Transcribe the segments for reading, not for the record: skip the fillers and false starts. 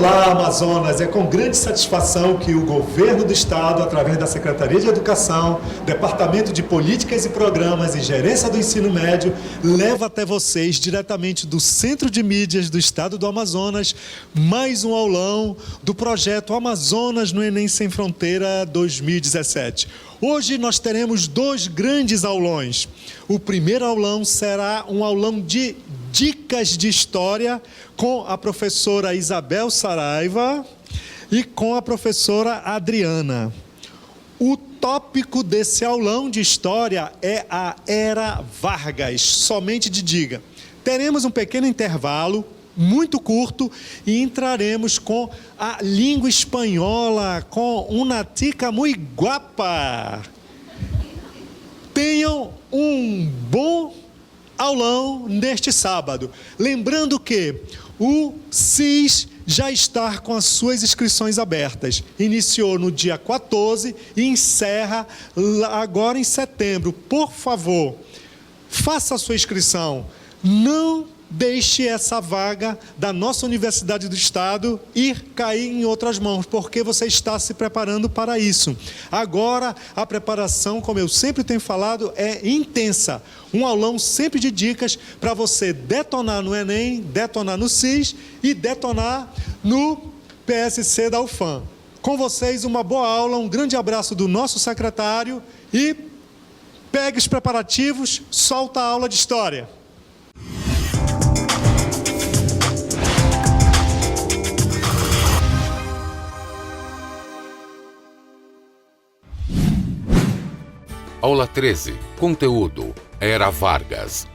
Olá, Amazonas! É com grande satisfação que o Governo do Estado, através da Secretaria de Educação, Departamento de Políticas e Programas e Gerência do Ensino Médio, leva até vocês, diretamente do Centro de Mídias do Estado do Amazonas, mais um aulão do projeto Amazonas no Enem Sem Fronteira 2017. Hoje nós teremos dois grandes aulões. O primeiro aulão será um aulão de dicas de história com a professora Isabel Saraiva e com a professora Adriana. O tópico desse aulão de história é a Era Vargas, somente de dica. Teremos um pequeno intervalo, muito curto, e entraremos com a língua espanhola, com uma tica muito guapa. Tenham um bom aulão neste sábado. Lembrando que o CIS já está com as suas inscrições abertas. Iniciou no dia 14 e encerra agora em setembro. Por favor, faça a sua inscrição. Não deixe essa vaga da nossa Universidade do Estado ir cair em outras mãos, porque você está se preparando para isso. Agora, a preparação, como eu sempre tenho falado, é intensa. Um aulão sempre de dicas para você detonar no Enem, detonar no CIS e detonar no PSC da UFAM. Com vocês, uma boa aula, um grande abraço do nosso secretário e pegue os preparativos, solta a aula de História. Aula 13. Conteúdo: Era Vargas.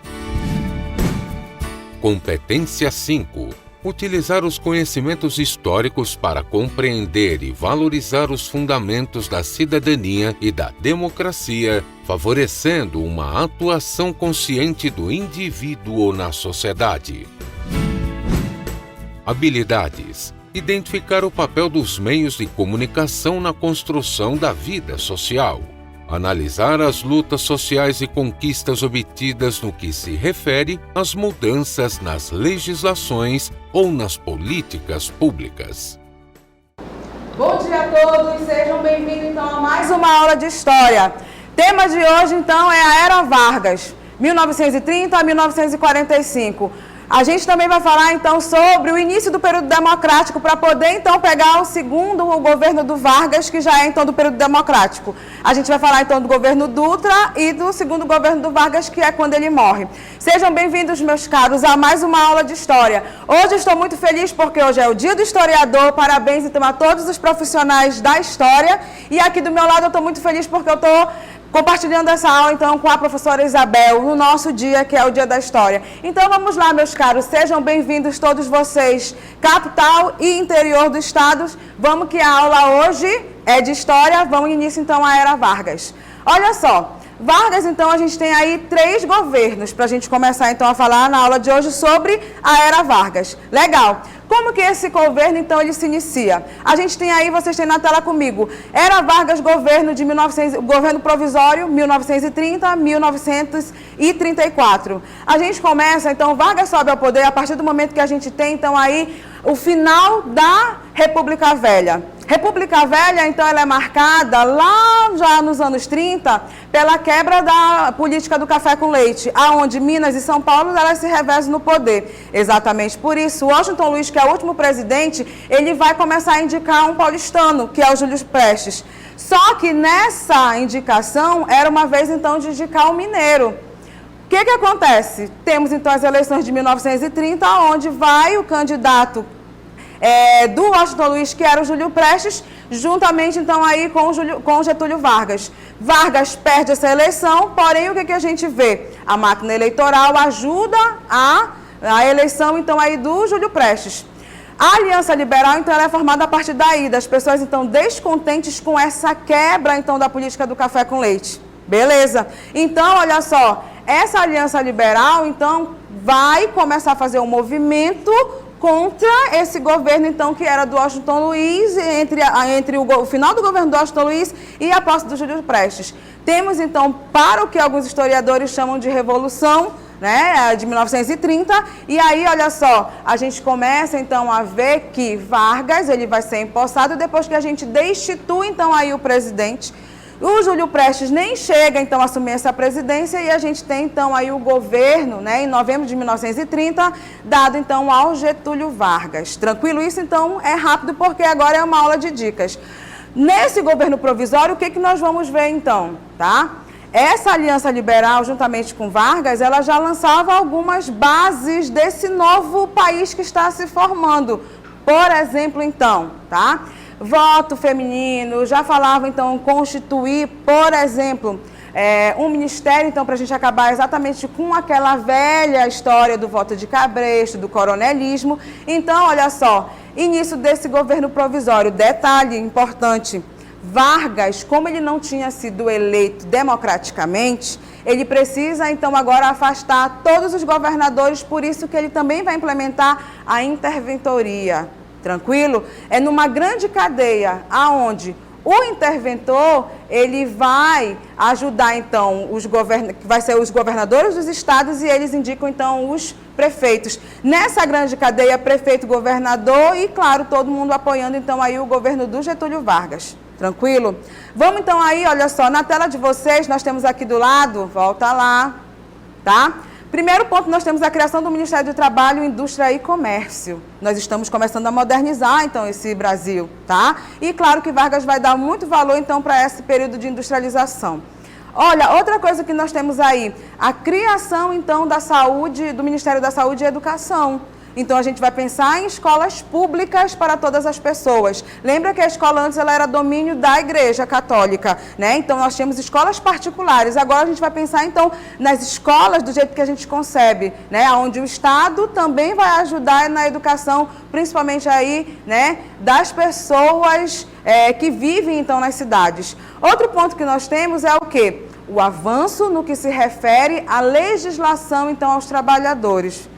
Competência 5. Utilizar os conhecimentos históricos para compreender e valorizar os fundamentos da cidadania e da democracia, favorecendo uma atuação consciente do indivíduo na sociedade. Habilidades: identificar o papel dos meios de comunicação na construção da vida social. Analisar as lutas sociais e conquistas obtidas no que se refere às mudanças nas legislações ou nas políticas públicas. Bom dia a todos, sejam bem-vindos então a mais uma aula de História. Tema de hoje então é a Era Vargas, 1930 a 1945. A gente também vai falar, então, sobre o início do período democrático, para poder, então, pegar o governo do Vargas, que já é, então, do período democrático. A gente vai falar, então, do governo Dutra e do segundo governo do Vargas, que é quando ele morre. Sejam bem-vindos, meus caros, a mais uma aula de História. Hoje estou muito feliz porque hoje é o Dia do Historiador. Parabéns, então, a todos os profissionais da História. E aqui do meu lado eu estou muito feliz porque eu estou compartilhando essa aula, então, com a professora Isabel, no nosso dia, que é o Dia da História. Então, vamos lá, meus caros, sejam bem-vindos todos vocês, capital e interior do estado. Vamos que a aula hoje é de História, vamos início, então, à Era Vargas. Olha só, Vargas, então, a gente tem aí 3 governos, para a gente começar, então, a falar na aula de hoje sobre a Era Vargas. Legal. Como que esse governo, então, ele se inicia? A gente tem aí, vocês têm na tela comigo, Era Vargas, governo governo provisório, 1930 a 1934. A gente começa, então, Vargas sobe ao poder a partir do momento que a gente tem, então, aí, o final da República Velha. República Velha, então, ela é marcada lá já nos anos 30 pela quebra da política do café com leite, aonde Minas e São Paulo elas se revezam no poder. Exatamente por isso, Washington Luiz, que é o último presidente, ele vai começar a indicar um paulistano, que é o Júlio Prestes. Só que nessa indicação era uma vez, então, de indicar um mineiro. O que acontece? Temos, então, as eleições de 1930, onde vai o candidato do Washington Luiz, que era o Júlio Prestes, juntamente, então, aí com o Getúlio Vargas. Vargas perde essa eleição, porém, o que a gente vê? A máquina eleitoral ajuda a eleição, então, aí do Júlio Prestes. A Aliança Liberal, então, ela é formada a partir daí, das pessoas, então, descontentes com essa quebra, então, da política do café com leite. Beleza? Então, olha só, essa Aliança Liberal, então, vai começar a fazer um movimento contra esse governo, então, que era do Washington Luiz, entre o final do governo do Washington Luiz e a posse do Júlio Prestes. Temos, então, para o que alguns historiadores chamam de Revolução né, de 1930, e aí, olha só, a gente começa, então, a ver que Vargas, ele vai ser empossado depois que a gente destitui, então, aí o presidente. O Júlio Prestes nem chega, então, a assumir essa presidência e a gente tem, então, aí o governo, né, em novembro de 1930, dado, então, ao Getúlio Vargas. Tranquilo? Isso, então, é rápido porque agora é uma aula de dicas. Nesse governo provisório, o que nós vamos ver, então, tá? Essa aliança liberal, juntamente com Vargas, ela já lançava algumas bases desse novo país que está se formando. Por exemplo, então, tá? Voto feminino, já falava, então, constituir, por exemplo, um ministério, então, para a gente acabar exatamente com aquela velha história do voto de cabresto, do coronelismo. Então, olha só, início desse governo provisório, detalhe importante, Vargas, como ele não tinha sido eleito democraticamente, ele precisa, então, agora afastar todos os governadores, por isso que ele também vai implementar a interventoria. Tranquilo? É numa grande cadeia, aonde o interventor, ele vai ajudar, então, vai ser os governadores dos estados e eles indicam, então, os prefeitos. Nessa grande cadeia, prefeito, governador e, claro, todo mundo apoiando, então, aí o governo do Getúlio Vargas. Tranquilo? Vamos, então, aí, olha só, na tela de vocês, nós temos aqui do lado, volta lá, tá? Primeiro ponto, nós temos a criação do Ministério do Trabalho, Indústria e Comércio. Nós estamos começando a modernizar, então, esse Brasil, tá? E claro que Vargas vai dar muito valor, então, para esse período de industrialização. Olha, outra coisa que nós temos aí, a criação, então, da saúde, do Ministério da Saúde e Educação. Então, a gente vai pensar em escolas públicas para todas as pessoas. Lembra que a escola antes ela era domínio da Igreja Católica, né? Então, nós tínhamos escolas particulares. Agora, a gente vai pensar, então, nas escolas do jeito que a gente concebe, né? Onde o Estado também vai ajudar na educação, principalmente aí, né? Das pessoas que vivem, então, nas cidades. Outro ponto que nós temos é o quê? O avanço no que se refere à legislação, então, aos trabalhadores.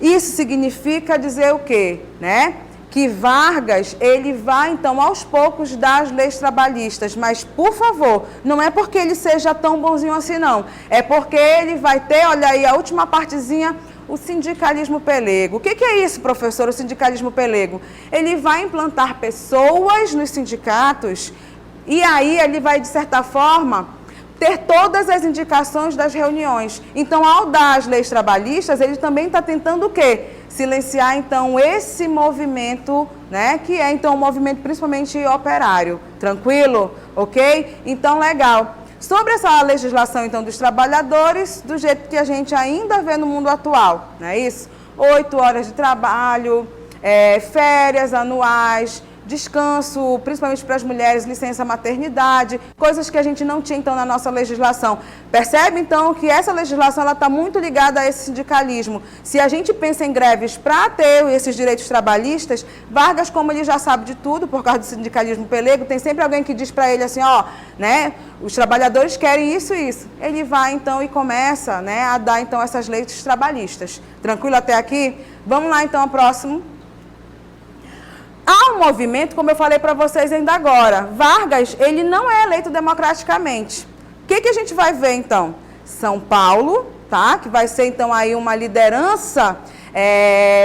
Isso significa dizer o quê? Né? Que Vargas, ele vai, então, aos poucos dar as leis trabalhistas, mas, por favor, não é porque ele seja tão bonzinho assim, não. É porque ele vai ter, olha aí, a última partezinha, o sindicalismo pelego. O que é isso, professor, o sindicalismo pelego? Ele vai implantar pessoas nos sindicatos e aí ele vai, de certa forma, ter todas as indicações das reuniões. Então, ao dar as leis trabalhistas, ele também está tentando o quê? Silenciar, então, esse movimento, né? Que é, então, um movimento principalmente operário. Tranquilo? Ok? Então, legal. Sobre essa legislação, então, dos trabalhadores, do jeito que a gente ainda vê no mundo atual, não é isso? 8 horas de trabalho, férias anuais, descanso, principalmente para as mulheres, licença maternidade, coisas que a gente não tinha, então, na nossa legislação. Percebe, então, que essa legislação está muito ligada a esse sindicalismo. Se a gente pensa em greves para ter esses direitos trabalhistas, Vargas, como ele já sabe de tudo, por causa do sindicalismo pelego, tem sempre alguém que diz para ele assim, ó, né, os trabalhadores querem isso e isso. Ele vai, então, e começa, né, a dar, então, essas leis trabalhistas. Tranquilo até aqui? Vamos lá, então, ao próximo. Há um movimento, como eu falei para vocês ainda agora, Vargas, ele não é eleito democraticamente. O que a gente vai ver, então? São Paulo, tá? Que vai ser, então, aí uma liderança,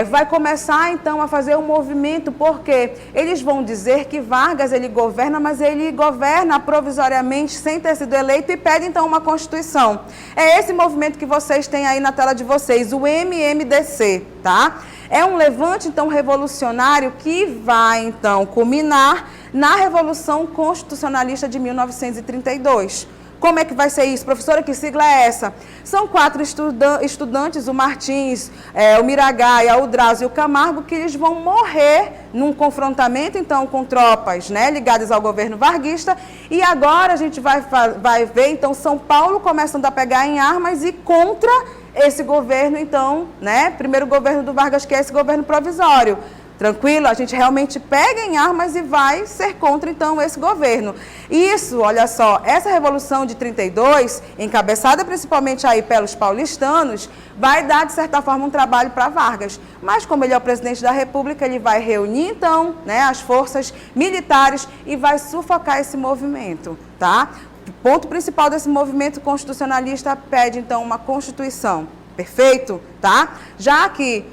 vai começar, então, a fazer um movimento, porque eles vão dizer que Vargas, ele governa, mas ele governa provisoriamente, sem ter sido eleito, e pede, então, uma Constituição. É esse movimento que vocês têm aí na tela de vocês, o MMDC, tá? É um levante, então, revolucionário que vai, então, culminar na Revolução Constitucionalista de 1932. Como é que vai ser isso? Professora, que sigla é essa? São 4 estudantes, o Martins, o Miragaia, o Drauzio e o Camargo, que eles vão morrer num confrontamento, então, com tropas, né, ligadas ao governo varguista. E agora a gente vai ver, então, São Paulo começando a pegar em armas e contra esse governo, então, né, primeiro governo do Vargas, que é esse governo provisório. Tranquilo? A gente realmente pega em armas e vai ser contra, então, esse governo. Isso, olha só, essa Revolução de 32, encabeçada principalmente aí pelos paulistanos, vai dar, de certa forma, um trabalho para Vargas. Mas, como ele é o presidente da República, ele vai reunir, então, né, as forças militares e vai sufocar esse movimento, tá? O ponto principal desse movimento constitucionalista pede, então, uma Constituição. perfeito? Tá? Já que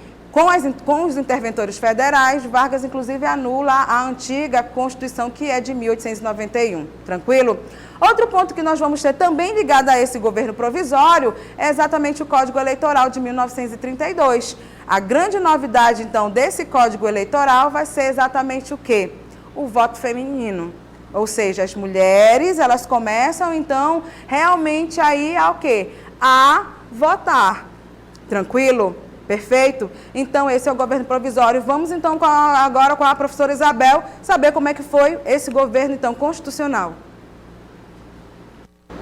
com os interventores federais, Vargas, inclusive, anula a antiga Constituição, que é de 1891. Tranquilo? Outro ponto que nós vamos ter também ligado a esse governo provisório é exatamente o Código Eleitoral de 1932. A grande novidade, então, desse Código Eleitoral vai ser exatamente o quê? O voto feminino. Ou seja, as mulheres, elas começam, então, realmente aí a o quê? A votar. Tranquilo? Perfeito? Então, esse é o governo provisório. Vamos, então, agora com a professora Isabel, saber como é que foi esse governo, então, constitucional.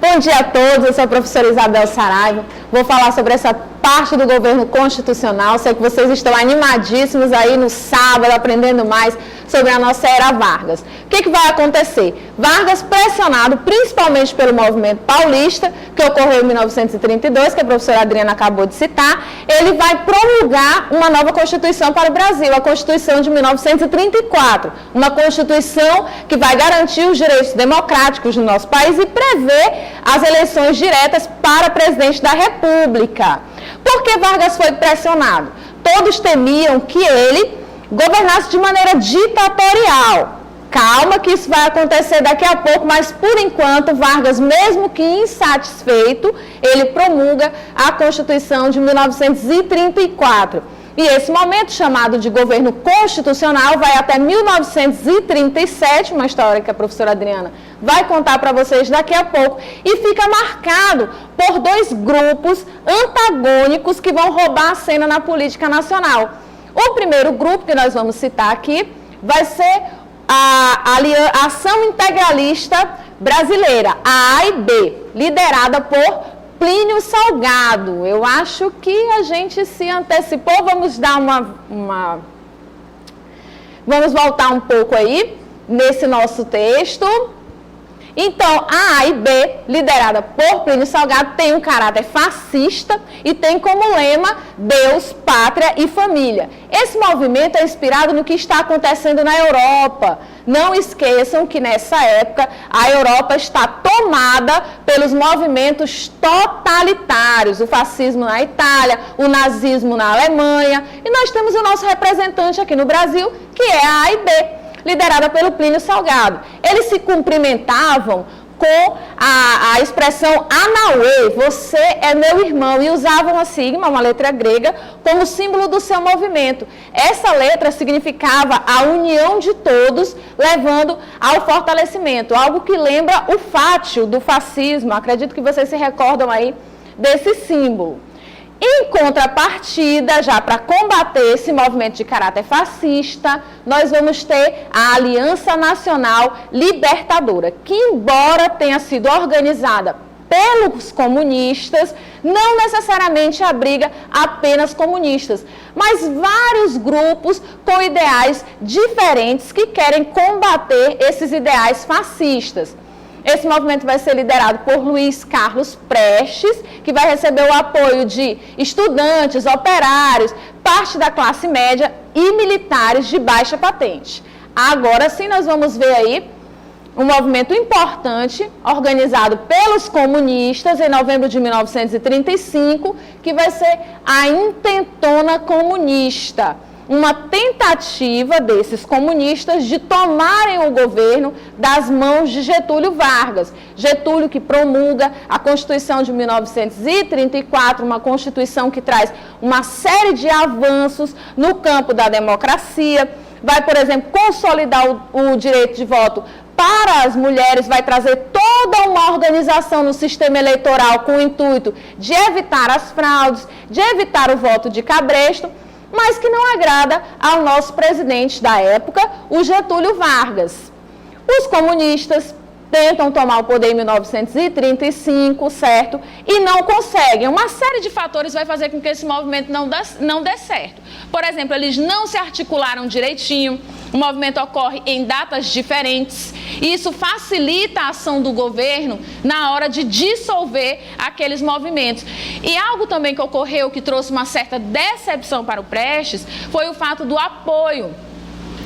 Bom dia a todos, eu sou a professora Isabel Saraiva. Vou falar sobre essa parte do governo constitucional. Sei que vocês estão animadíssimos aí no sábado, aprendendo mais sobre a nossa era Vargas. O que vai acontecer? Vargas, pressionado principalmente pelo movimento paulista, que ocorreu em 1932, que a professora Adriana acabou de citar, ele vai promulgar uma nova Constituição para o Brasil, a Constituição de 1934. Uma Constituição que vai garantir os direitos democráticos no nosso país e prever as eleições diretas para presidente da República. Por que Vargas foi pressionado? Todos temiam que ele governasse de maneira ditatorial. Calma que isso vai acontecer daqui a pouco, mas por enquanto Vargas, mesmo que insatisfeito, ele promulga a Constituição de 1934. E esse momento, chamado de governo constitucional, vai até 1937, uma história que a professora Adriana vai contar para vocês daqui a pouco, e fica marcado por dois grupos antagônicos que vão roubar a cena na política nacional. O primeiro grupo que nós vamos citar aqui vai ser a Ação Integralista Brasileira, a A e B, liderada por Plínio Salgado. Eu acho que a gente se antecipou. Vamos dar Vamos voltar um pouco aí nesse nosso texto. Então, a A e B, liderada por Plínio Salgado, tem um caráter fascista e tem como lema Deus, Pátria e Família. Esse movimento é inspirado no que está acontecendo na Europa. Não esqueçam que nessa época a Europa está tomada pelos movimentos totalitários, o fascismo na Itália, o nazismo na Alemanha, e nós temos o nosso representante aqui no Brasil, que é a A e B, liderada pelo Plínio Salgado. Eles se cumprimentavam com a expressão Anauê, você é meu irmão, e usavam a sigma, uma letra grega, como símbolo do seu movimento. Essa letra significava a união de todos, levando ao fortalecimento, algo que lembra o fátio do fascismo. Acredito que vocês se recordam aí desse símbolo. Em contrapartida, já para combater esse movimento de caráter fascista, nós vamos ter a Aliança Nacional Libertadora, que embora tenha sido organizada pelos comunistas, não necessariamente abriga apenas comunistas, mas vários grupos com ideais diferentes que querem combater esses ideais fascistas. Esse movimento vai ser liderado por Luiz Carlos Prestes, que vai receber o apoio de estudantes, operários, parte da classe média e militares de baixa patente. Agora sim nós vamos ver aí um movimento importante, organizado pelos comunistas em novembro de 1935, que vai ser a Intentona Comunista. Uma tentativa desses comunistas de tomarem o governo das mãos de Getúlio Vargas. Getúlio que promulga a Constituição de 1934, uma Constituição que traz uma série de avanços no campo da democracia. Vai, por exemplo, consolidar o direito de voto para as mulheres, vai trazer toda uma organização no sistema eleitoral com o intuito de evitar as fraudes, de evitar o voto de cabresto, mas que não agrada ao nosso presidente da época, o Getúlio Vargas. Os comunistas tentam tomar o poder em 1935, certo? E não conseguem. Uma série de fatores vai fazer com que esse movimento não dê certo. Por exemplo, eles não se articularam direitinho, o movimento ocorre em datas diferentes, e isso facilita a ação do governo na hora de dissolver aqueles movimentos. E algo também que ocorreu, que trouxe uma certa decepção para o Prestes, foi o fato do apoio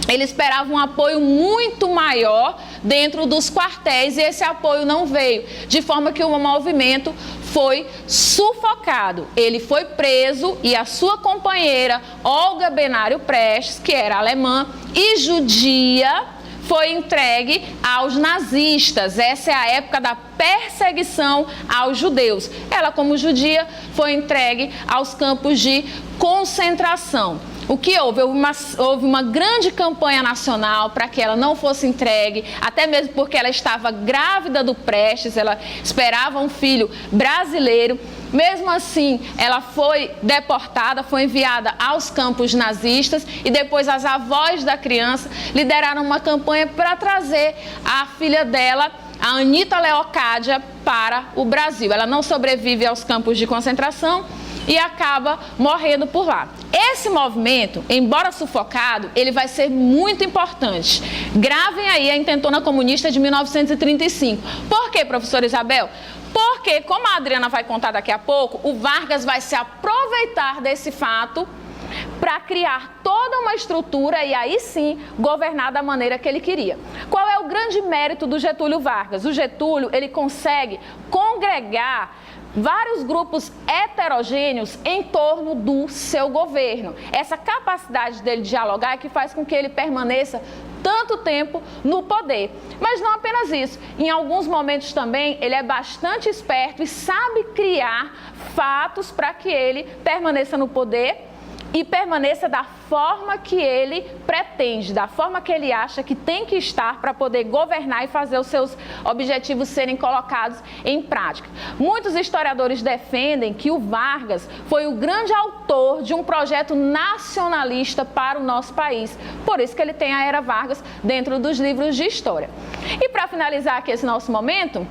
ele esperava um apoio muito maior dentro dos quartéis e esse apoio não veio, de forma que o movimento foi sufocado. Ele foi preso e a sua companheira, Olga Benário Prestes, que era alemã e judia, foi entregue aos nazistas. Essa é a época da perseguição aos judeus. Ela, como judia, foi entregue aos campos de concentração. O que houve? Houve uma grande campanha nacional para que ela não fosse entregue, até mesmo porque ela estava grávida do Prestes, ela esperava um filho brasileiro. Mesmo assim, ela foi deportada, foi enviada aos campos nazistas e depois as avós da criança lideraram uma campanha para trazer a filha dela, a Anita Leocádia, para o Brasil. Ela não sobrevive aos campos de concentração e acaba morrendo por lá. Esse movimento, embora sufocado, ele vai ser muito importante. Gravem aí a Intentona Comunista de 1935. Por quê, professora Isabel? Porque, como a Adriana vai contar daqui a pouco, o Vargas vai se aproveitar desse fato para criar toda uma estrutura e aí sim governar da maneira que ele queria. Qual é o grande mérito do Getúlio Vargas? O Getúlio, ele consegue congregar vários grupos heterogêneos em torno do seu governo. Essa capacidade dele de dialogar é que faz com que ele permaneça tanto tempo no poder. Mas não apenas isso, em alguns momentos também ele é bastante esperto e sabe criar fatos para que ele permaneça no poder e permaneça da forma que ele pretende, da forma que ele acha que tem que estar para poder governar e fazer os seus objetivos serem colocados em prática. Muitos historiadores defendem que o Vargas foi o grande autor de um projeto nacionalista para o nosso país. Por isso que ele tem a Era Vargas dentro dos livros de história. E para finalizar aqui esse nosso momento,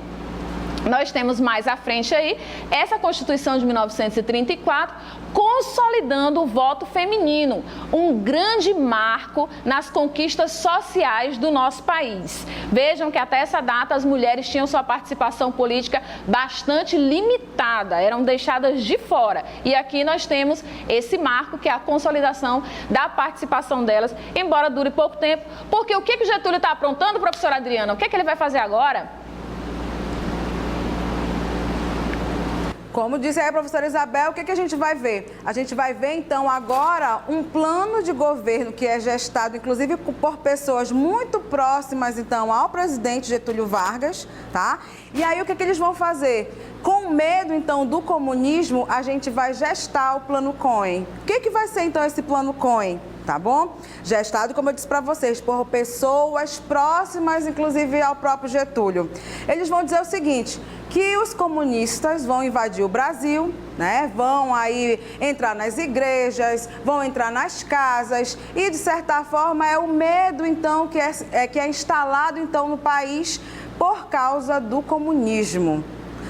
nós temos mais à frente aí essa Constituição de 1934 consolidando o voto feminino, um grande marco nas conquistas sociais do nosso país. Vejam que até essa data as mulheres tinham sua participação política bastante limitada, eram deixadas de fora. E aqui nós temos esse marco que é a consolidação da participação delas, embora dure pouco tempo, porque o que o Getúlio está aprontando, professora Adriana? O que ele vai fazer agora? Como disse aí a professora Isabel, o que a gente vai ver? A gente vai ver, então, agora um plano de governo que é gestado, inclusive, por pessoas muito próximas, então, ao presidente Getúlio Vargas, tá? E aí, o que eles vão fazer? Com medo, então, do comunismo, a gente vai gestar o Plano Cohen. O que vai ser, então, esse Plano Cohen? Tá bom? Gestado, como eu disse para vocês, por pessoas próximas, inclusive, ao próprio Getúlio. Eles vão dizer o seguinte, que os comunistas vão invadir o Brasil, né? Vão aí entrar nas igrejas, vão entrar nas casas e, de certa forma, é o medo, então, que é instalado, então, no país por causa do comunismo.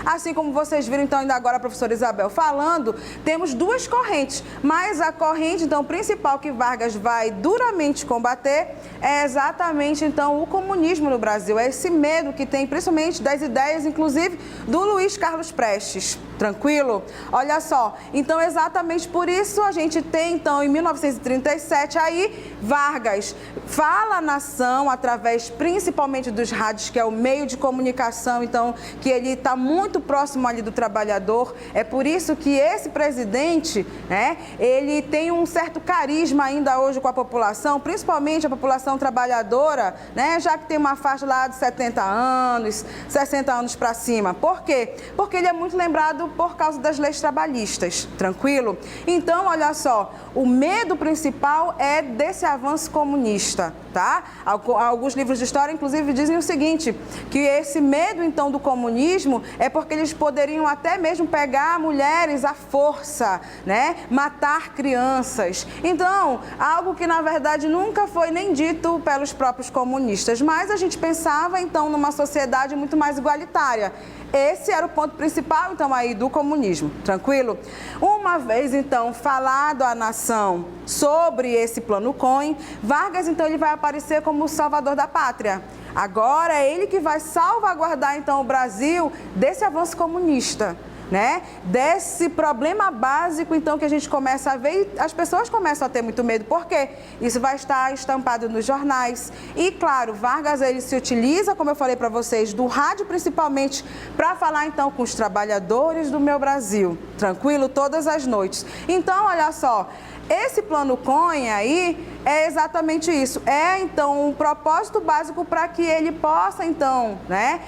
Assim como vocês viram, então, ainda agora a professora Isabel falando, temos duas correntes, mas a corrente, então, principal que Vargas vai duramente combater é exatamente, então, o comunismo no Brasil. É esse medo que tem, principalmente, das ideias, inclusive, do Luiz Carlos Prestes. Tranquilo? Olha só, então, exatamente por isso a gente tem, então, em 1937, aí, Vargas fala à nação, através, principalmente, dos rádios, que é o meio de comunicação, então, que ele está muito próximo ali do trabalhador. É por isso que esse presidente, né, ele tem um certo carisma ainda hoje com a população, principalmente a população trabalhadora, né, já que tem uma faixa lá de 70 anos, 60 anos para cima. Por quê? Porque ele é muito lembrado por causa das leis trabalhistas, tranquilo? Então, olha só, o medo principal é desse avanço comunista, tá? Alguns livros de história, inclusive, dizem o seguinte, que esse medo, então, do comunismo é porque eles poderiam até mesmo pegar mulheres à força, né? Matar crianças. Então, algo que, na verdade, nunca foi nem dito pelos próprios comunistas, mas a gente pensava, então, numa sociedade muito mais igualitária. Esse era o ponto principal, então, aí do comunismo, tranquilo? Uma vez, então, falado à nação sobre esse Plano Cohen, Vargas, então, ele vai aparecer como o salvador da pátria. Agora é ele que vai salvaguardar, então, o Brasil desse avanço comunista. né, desse problema básico, então, que a gente começa a ver, e as pessoas começam a ter muito medo, porque isso vai estar estampado nos jornais. E, claro, Vargas, ele se utiliza, como eu falei para vocês, do rádio principalmente, para falar, então, com os trabalhadores do meu Brasil, tranquilo, todas as noites. Então, olha só, esse plano Cunha aí é exatamente isso, então um propósito básico para que ele possa então, né,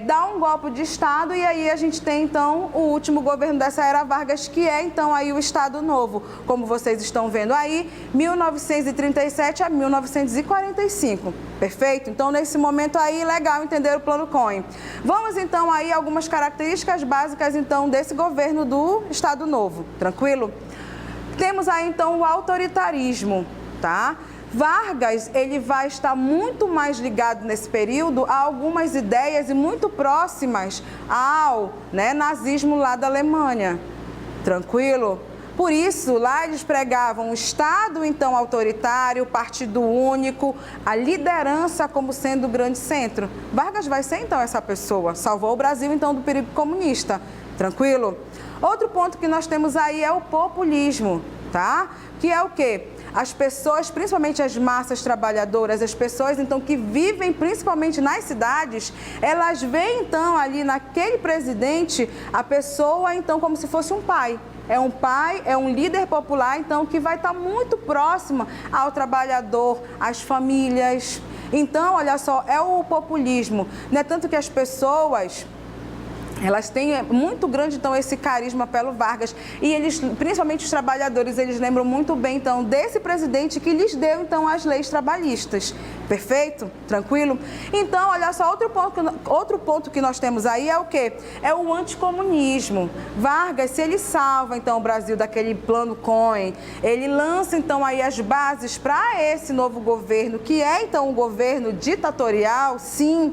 dar um golpe de Estado, e aí a gente tem então o último governo dessa era Vargas, que é então aí o Estado Novo, como vocês estão vendo aí, 1937 a 1945, perfeito? Então nesse momento aí, legal entender o plano Cunha. Vamos então aí algumas características básicas então desse governo do Estado Novo, tranquilo? Temos aí então o autoritarismo, tá? Vargas, ele vai estar muito mais ligado nesse período a algumas ideias e muito próximas ao, né, nazismo lá da Alemanha, tranquilo? Por isso, lá eles pregavam um Estado então autoritário, partido único, a liderança como sendo o grande centro. Vargas vai ser então essa pessoa, salvou o Brasil então do perigo comunista, tranquilo? Outro ponto que nós temos aí é o populismo, tá? Que é o quê? As pessoas, principalmente as massas trabalhadoras, as pessoas então que vivem principalmente nas cidades, elas veem então ali naquele presidente a pessoa então como se fosse um pai. É um pai, é um líder popular então que vai estar muito próximo ao trabalhador, às famílias. Então, olha só, é o populismo, né? Tanto que as pessoas, elas têm muito grande, então, esse carisma pelo Vargas. E eles, principalmente os trabalhadores, eles lembram muito bem, então, desse presidente que lhes deu, então, as leis trabalhistas. Perfeito? Tranquilo? Então, olha só, outro ponto que nós temos aí é o quê? É o anticomunismo. Vargas, se ele salva, então, o Brasil daquele plano Cunha, ele lança, então, aí as bases para esse novo governo, que é, então, um governo ditatorial, sim,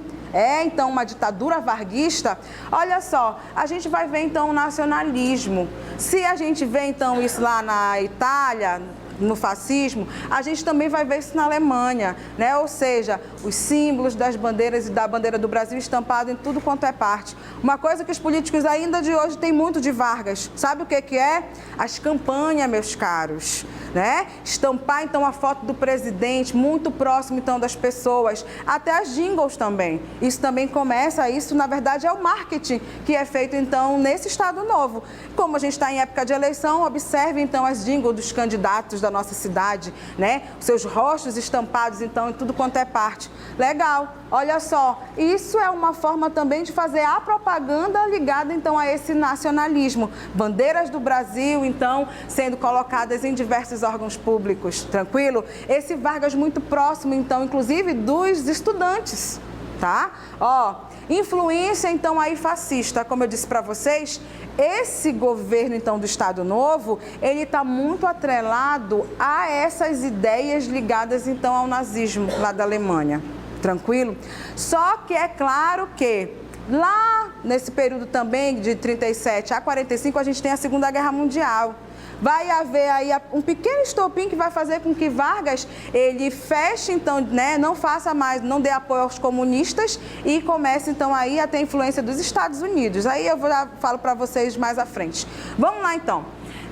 então uma ditadura varguista. Olha só, a gente vai ver então o nacionalismo. Se a gente vê então isso lá na Itália, no fascismo, a gente também vai ver isso na Alemanha, né? Ou seja, os símbolos das bandeiras e da bandeira do Brasil estampado em tudo quanto é parte. Uma coisa que os políticos ainda de hoje têm muito de Vargas, sabe o que é? As campanhas, meus caros, né? Estampar então a foto do presidente muito próximo então das pessoas, até as jingles também. Isso também começa, isso na verdade é o marketing que é feito então nesse Estado Novo. Como a gente está em época de eleição, observe então as jingles dos candidatos da nossa cidade, né? Os seus rostos estampados então em tudo quanto é parte. Legal, olha só, isso é uma forma também de fazer a propaganda ligada então a esse nacionalismo. Bandeiras do Brasil então sendo colocadas em diversos órgãos públicos, tranquilo? Esse Vargas muito próximo então, inclusive dos estudantes, tá? Ó, influência então aí fascista, como eu disse para vocês, esse governo então do Estado Novo, ele está muito atrelado a essas ideias ligadas então ao nazismo lá da Alemanha, tranquilo? Só que é claro que lá nesse período também de 37 a 45 a gente tem a Segunda Guerra Mundial. Vai haver aí um pequeno estopim que vai fazer com que Vargas, ele feche, então, né, não faça mais, não dê apoio aos comunistas e comece, então, aí a ter influência dos Estados Unidos. Aí eu falo para vocês mais à frente. Vamos lá, então.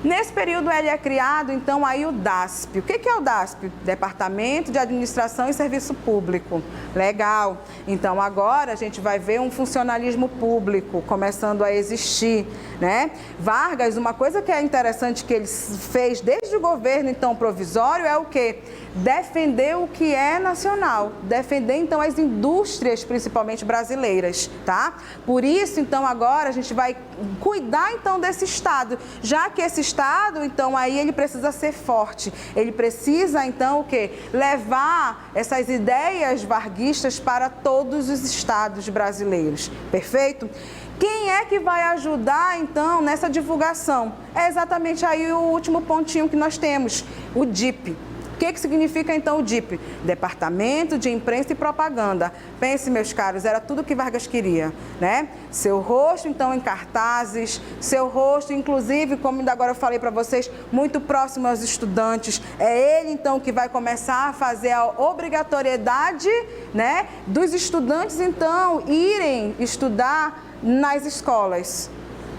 Nesse período, ele é criado, então, aí o DASP. O que é o DASP? Departamento de Administração e Serviço Público. Legal. Então, agora a gente vai ver um funcionalismo público começando a existir, né? Vargas, uma coisa que é interessante que ele fez desde o governo, então, provisório, é o quê? Defender o que é nacional. Defender, então, as indústrias, principalmente brasileiras, tá? Por isso, então, agora a gente vai cuidar, então, desse Estado, já que esse Estado, então, aí ele precisa ser forte. Ele precisa, então, o quê? Levar essas ideias varguistas para todos os estados brasileiros. Perfeito? Quem é que vai ajudar, então, nessa divulgação? É exatamente aí o último pontinho que nós temos, o DIP. O que significa, então, o DIP? Departamento de Imprensa e Propaganda. Pense, meus caros, era tudo que Vargas queria, né? Seu rosto, então, em cartazes, seu rosto, inclusive, como ainda agora eu falei para vocês, muito próximo aos estudantes. É ele, então, que vai começar a fazer a obrigatoriedade, né, dos estudantes, então, irem estudar nas escolas.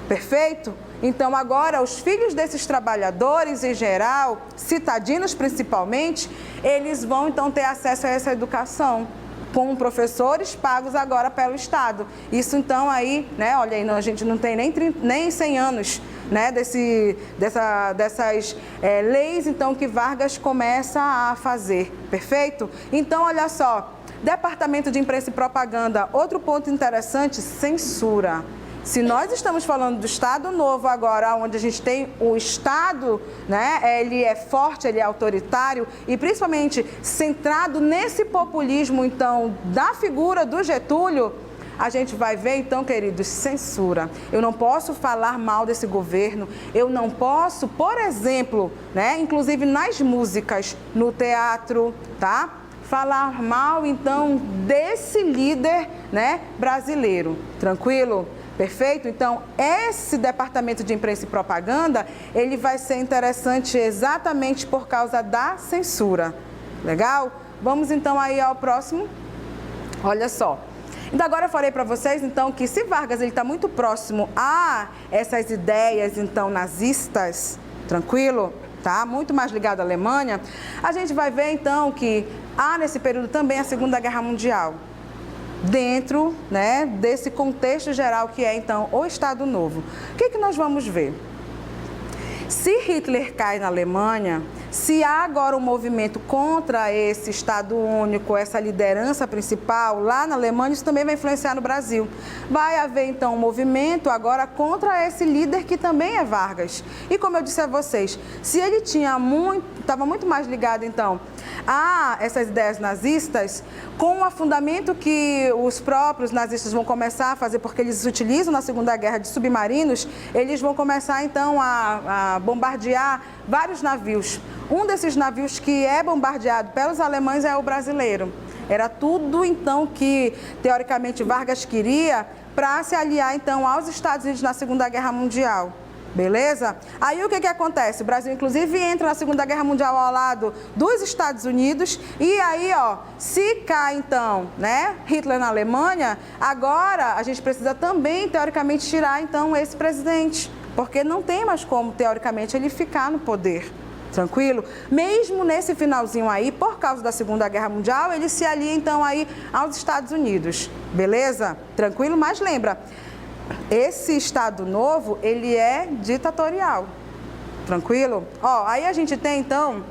Perfeito? Então agora os filhos desses trabalhadores em geral, citadinos principalmente, eles vão então ter acesso a essa educação com professores pagos agora pelo Estado. Isso então aí, né, olha aí, a gente não tem nem 100 anos, né, dessas leis então que Vargas começa a fazer, perfeito? Então olha só, Departamento de Imprensa e Propaganda, outro ponto interessante, censura. Se nós estamos falando do Estado Novo agora, onde a gente tem o Estado, né, ele é forte, ele é autoritário e principalmente centrado nesse populismo, então, da figura do Getúlio, a gente vai ver, então, queridos, censura. Eu não posso falar mal desse governo, eu não posso, por exemplo, né, inclusive nas músicas, no teatro, tá? Falar mal, então, desse líder, né, brasileiro. Tranquilo? Perfeito? Então, esse Departamento de Imprensa e Propaganda, ele vai ser interessante exatamente por causa da censura. Legal? Vamos então aí ao próximo. Olha só. Então, agora eu falei para vocês, então, que se Vargas ele está muito próximo a essas ideias, então, nazistas, tranquilo? Tá? Muito mais ligado à Alemanha, a gente vai ver, então, que há nesse período também a Segunda Guerra Mundial. Dentro, né, desse contexto geral que é, então, o Estado Novo. O que que nós vamos ver? Se Hitler cai na Alemanha, se há agora um movimento contra esse Estado único, essa liderança principal lá na Alemanha, isso também vai influenciar no Brasil. Vai haver, então, um movimento agora contra esse líder que também é Vargas. E como eu disse a vocês, se ele estava muito mais ligado, então, a essas ideias nazistas, com o afundamento que os próprios nazistas vão começar a fazer, porque eles utilizam na Segunda Guerra de submarinos, eles vão começar então a bombardear vários navios. Um desses navios que é bombardeado pelos alemães é o brasileiro. Era tudo então que, teoricamente, Vargas queria para se aliar então aos Estados Unidos na Segunda Guerra Mundial. Beleza? Aí o que acontece? O Brasil, inclusive, entra na Segunda Guerra Mundial ao lado dos Estados Unidos e aí, ó, se cai, então, né, Hitler na Alemanha, agora a gente precisa também, teoricamente, tirar, então, esse presidente, porque não tem mais como, teoricamente, ele ficar no poder. Tranquilo? Mesmo nesse finalzinho aí, por causa da Segunda Guerra Mundial, ele se alia, então, aí aos Estados Unidos. Beleza? Tranquilo? Mas lembra, esse Estado Novo, ele é ditatorial. Tranquilo? Ó, aí a gente tem, então,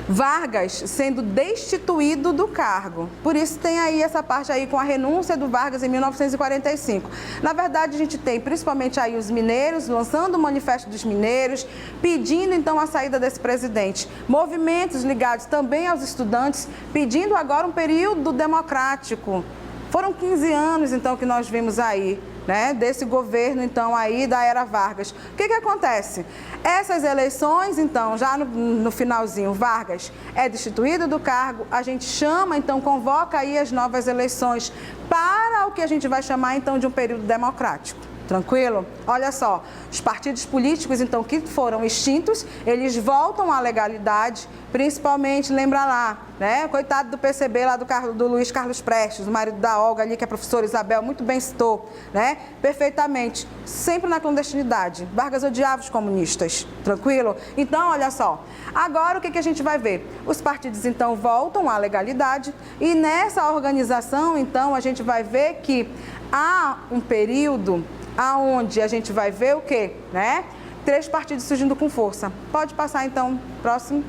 Vargas sendo destituído do cargo. Por isso tem aí essa parte aí com a renúncia do Vargas em 1945. Na verdade, a gente tem principalmente aí os mineiros lançando o Manifesto dos Mineiros, pedindo então a saída desse presidente. Movimentos ligados também aos estudantes, pedindo agora um período democrático. Foram 15 anos então que nós vimos aí, né, desse governo então aí da era Vargas. O que acontece? Essas eleições, então, já no finalzinho, Vargas é destituído do cargo, a gente chama, então, convoca aí as novas eleições para o que a gente vai chamar, então, de um período democrático. Tranquilo? Olha só, os partidos políticos, então, que foram extintos, eles voltam à legalidade, principalmente, lembra lá, né, coitado do PCB lá do Luiz Carlos Prestes, o marido da Olga ali, que a professora Isabel muito bem citou, né, perfeitamente, sempre na clandestinidade. Vargas odiava os comunistas, tranquilo? Então, olha só, agora o que a gente vai ver? Os partidos, então, voltam à legalidade e nessa organização, então, a gente vai ver que há um período aonde a gente vai ver o quê, né? 3 partidos surgindo com força. Pode passar, então, próximo.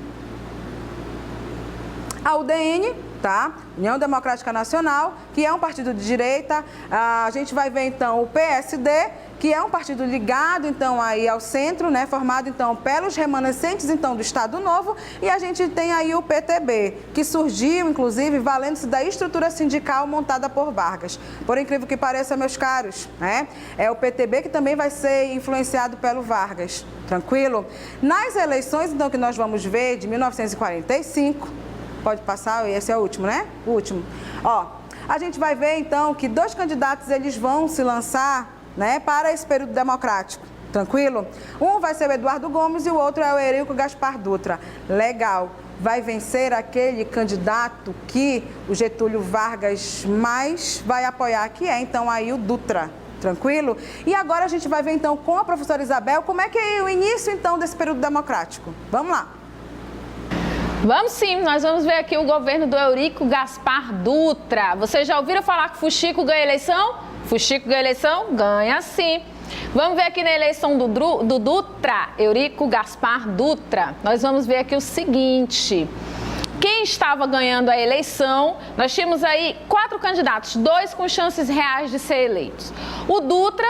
A UDN, tá? União Democrática Nacional, que é um partido de direita. A gente vai ver, então, o PSD, que é um partido ligado, então, aí ao centro, né? Formado, então, pelos remanescentes, então, do Estado Novo. E a gente tem aí o PTB, que surgiu, inclusive, valendo-se da estrutura sindical montada por Vargas. Por incrível que pareça, meus caros, né? É o PTB que também vai ser influenciado pelo Vargas. Tranquilo? Nas eleições, então, que nós vamos ver, de 1945... Pode passar, esse é o último, né? O último. Ó, a gente vai ver, então, que 2 candidatos, eles vão se lançar, né, para esse período democrático. Tranquilo? Um vai ser o Eduardo Gomes e o outro é o Eurico Gaspar Dutra. Legal. Vai vencer aquele candidato que o Getúlio Vargas mais vai apoiar, que é, então, aí o Dutra. Tranquilo? E agora a gente vai ver então com a professora Isabel como é que é o início então desse período democrático. Vamos lá. Vamos sim, nós vamos ver aqui o governo do Eurico Gaspar Dutra. Vocês já ouviram falar que Fuxico ganha eleição? Fuxico ganha eleição? Ganha sim. Vamos ver aqui na eleição do Dutra, Eurico Gaspar Dutra. Nós vamos ver aqui o seguinte. Quem estava ganhando a eleição, nós tínhamos aí 4 candidatos, 2 com chances reais de ser eleitos. O Dutra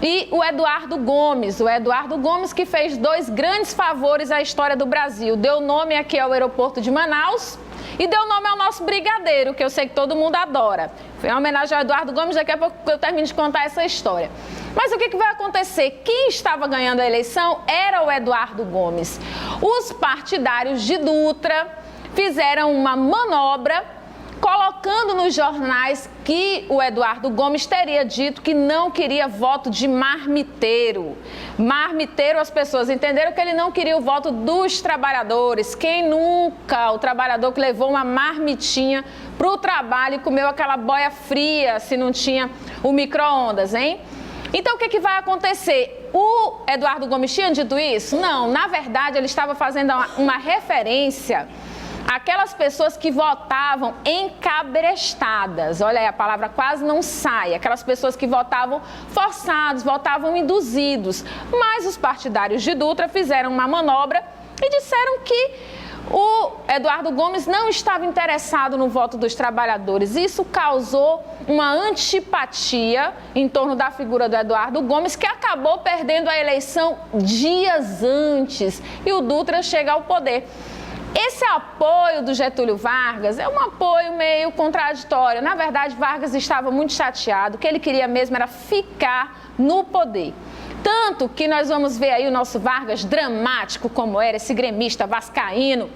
e o Eduardo Gomes. O Eduardo Gomes que fez 2 grandes favores à história do Brasil. Deu nome aqui ao aeroporto de Manaus e deu nome ao nosso brigadeiro, que eu sei que todo mundo adora. Foi uma homenagem ao Eduardo Gomes, daqui a pouco eu termino de contar essa história. Mas o que vai acontecer? Quem estava ganhando a eleição era o Eduardo Gomes. Os partidários de Dutra fizeram uma manobra colocando nos jornais que o Eduardo Gomes teria dito que não queria voto de marmiteiro. Marmiteiro, as pessoas entenderam que ele não queria o voto dos trabalhadores. Quem nunca, o trabalhador que levou uma marmitinha para o trabalho e comeu aquela boia fria se não tinha o micro-ondas, hein? Então, o que vai acontecer? O Eduardo Gomes tinha dito isso? Não, na verdade, ele estava fazendo uma referência àquelas pessoas que votavam encabrestadas. Olha aí, a palavra quase não sai. Aquelas pessoas que votavam forçados, votavam induzidos. Mas os partidários de Dutra fizeram uma manobra e disseram que o Eduardo Gomes não estava interessado no voto dos trabalhadores. Isso causou uma antipatia em torno da figura do Eduardo Gomes, que acabou perdendo a eleição dias antes. E o Dutra chega ao poder. Esse apoio do Getúlio Vargas é um apoio meio contraditório. Na verdade, Vargas estava muito chateado. O que ele queria mesmo era ficar no poder. Tanto que nós vamos ver aí o nosso Vargas, dramático como era, esse gremista vascaíno,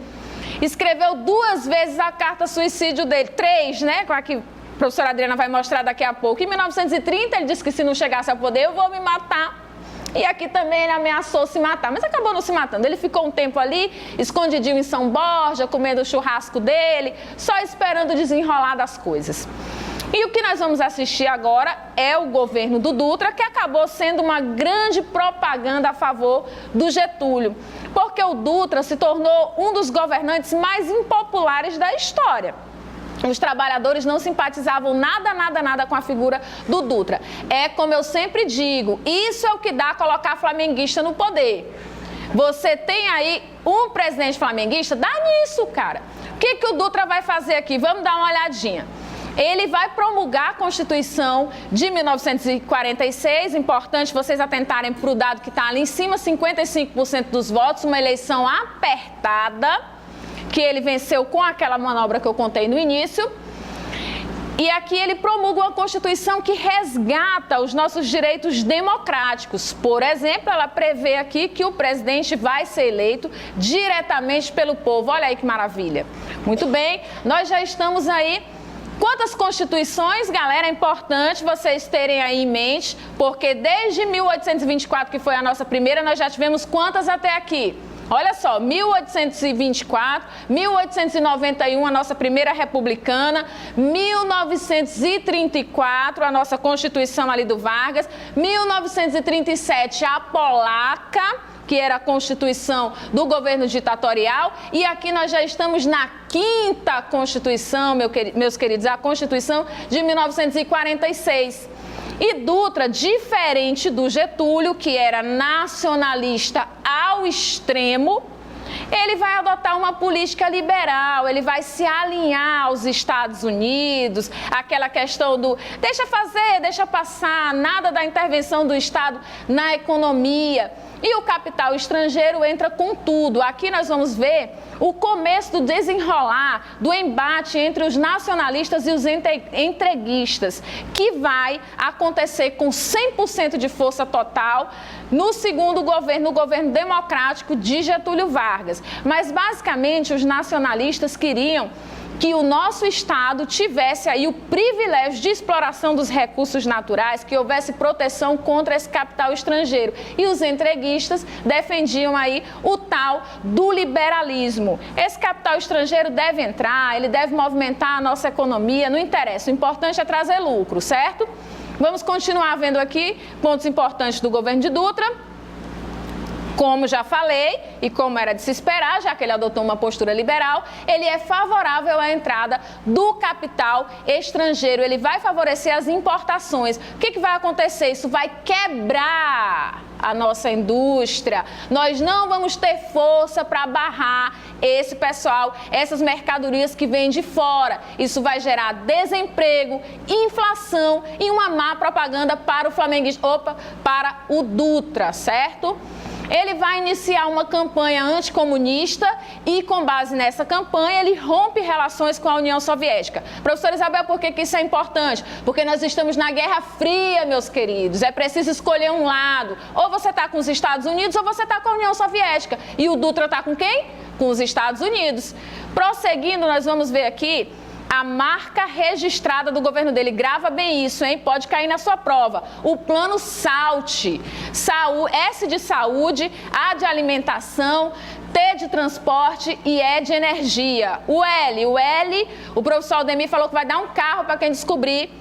escreveu 2 vezes a carta suicídio dele, 3, né? Com a que a professora Adriana vai mostrar daqui a pouco. Em 1930 ele disse que se não chegasse ao poder eu vou me matar. E aqui também ele ameaçou se matar, mas acabou não se matando. Ele ficou um tempo ali, escondidinho em São Borja, comendo o churrasco dele, só esperando o desenrolar das coisas. E o que nós vamos assistir agora é o governo do Dutra, que acabou sendo uma grande propaganda a favor do Getúlio, porque o Dutra se tornou um dos governantes mais impopulares da história. Os trabalhadores não simpatizavam nada com a figura do Dutra. É como eu sempre digo, isso é o que dá colocar flamenguista no poder. Você tem aí um presidente flamenguista, dá nisso, cara. O que o Dutra vai fazer aqui? Vamos dar uma olhadinha. Ele vai promulgar a Constituição de 1946, importante vocês atentarem para o dado que está ali em cima, 55% dos votos, uma eleição apertada, que ele venceu com aquela manobra que eu contei no início. E aqui ele promulga uma Constituição que resgata os nossos direitos democráticos. Por exemplo, ela prevê aqui que o presidente vai ser eleito diretamente pelo povo. Olha aí que maravilha. Muito bem, nós já estamos aí. Quantas constituições, galera, é importante vocês terem aí em mente, porque desde 1824, que foi a nossa primeira, nós já tivemos quantas até aqui? Olha só, 1824, 1891, a nossa primeira republicana, 1934, a nossa Constituição ali do Vargas, 1937, a polaca, que era a Constituição do governo ditatorial, e aqui nós já estamos na 5ª Constituição, meus queridos, a Constituição de 1946. E Dutra, diferente do Getúlio, que era nacionalista ao extremo, ele vai adotar uma política liberal, ele vai se alinhar aos Estados Unidos, aquela questão do deixa fazer, deixa passar, nada da intervenção do Estado na economia. E o capital estrangeiro entra com tudo. Aqui nós vamos ver o começo do desenrolar do embate entre os nacionalistas e os entreguistas, que vai acontecer com 100% de força total no segundo governo, o governo democrático de Getúlio Vargas. Mas basicamente os nacionalistas queriam que o nosso Estado tivesse aí o privilégio de exploração dos recursos naturais, que houvesse proteção contra esse capital estrangeiro. E os entreguistas defendiam aí o tal do liberalismo. Esse capital estrangeiro deve entrar, ele deve movimentar a nossa economia, não interessa, o importante é trazer lucro, certo? Vamos continuar vendo aqui pontos importantes do governo de Dutra. Como já falei, e como era de se esperar, já que ele adotou uma postura liberal, ele é favorável à entrada do capital estrangeiro. Ele vai favorecer as importações. O que vai acontecer? Isso vai quebrar a nossa indústria. Nós não vamos ter força para barrar esse pessoal, essas mercadorias que vêm de fora. Isso vai gerar desemprego, inflação e uma má propaganda para o flamenguista, para o Dutra, certo? Ele vai iniciar uma campanha anticomunista e, com base nessa campanha, ele rompe relações com a União Soviética. Professora Isabel, por que isso é importante? Porque nós estamos na Guerra Fria, meus queridos. É preciso escolher um lado. Ou você está com os Estados Unidos ou você está com a União Soviética. E o Dutra está com quem? Com os Estados Unidos. Prosseguindo, nós vamos ver aqui a marca registrada do governo dele. Grava bem isso, hein? Pode cair na sua prova. O plano SALT. S de saúde, A de alimentação, T de transporte e E de energia. O L, o professor Aldemir falou que vai dar um carro para quem descobrir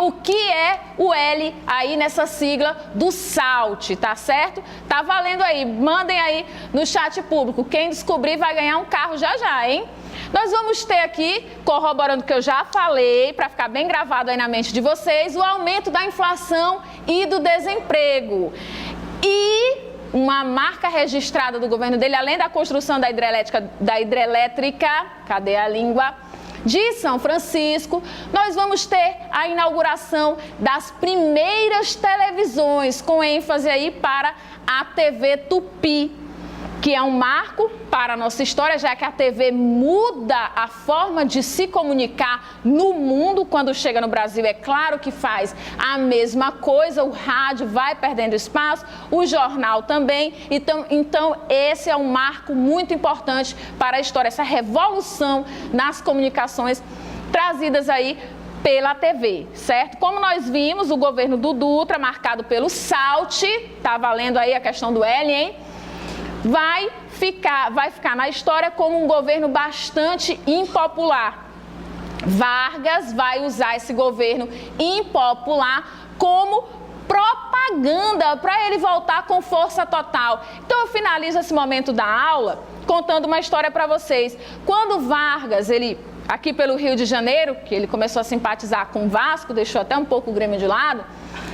o que é o L aí nessa sigla do SALT, tá certo? Tá valendo aí. Mandem aí no chat público. Quem descobrir vai ganhar um carro já já, hein? Nós vamos ter aqui, corroborando o que eu já falei, para ficar bem gravado aí na mente de vocês, o aumento da inflação e do desemprego. E uma marca registrada do governo dele, além da construção da hidrelétrica, cadê a língua? De São Francisco, nós vamos ter a inauguração das primeiras televisões, com ênfase aí para a TV Tupi, que é um marco para a nossa história, já que a TV muda a forma de se comunicar no mundo. Quando chega no Brasil, é claro que faz a mesma coisa, o rádio vai perdendo espaço, o jornal também. Então esse é um marco muito importante para a história, essa revolução nas comunicações trazidas aí pela TV, certo? Como nós vimos, o governo do Dutra, marcado pelo SALT, tá valendo aí a questão do L, hein? Vai ficar na história como um governo bastante impopular. Vargas vai usar esse governo impopular como propaganda para ele voltar com força total. Então eu finalizo esse momento da aula contando uma história para vocês. Quando Vargas, aqui pelo Rio de Janeiro, que ele começou a simpatizar com o Vasco, deixou até um pouco o Grêmio de lado,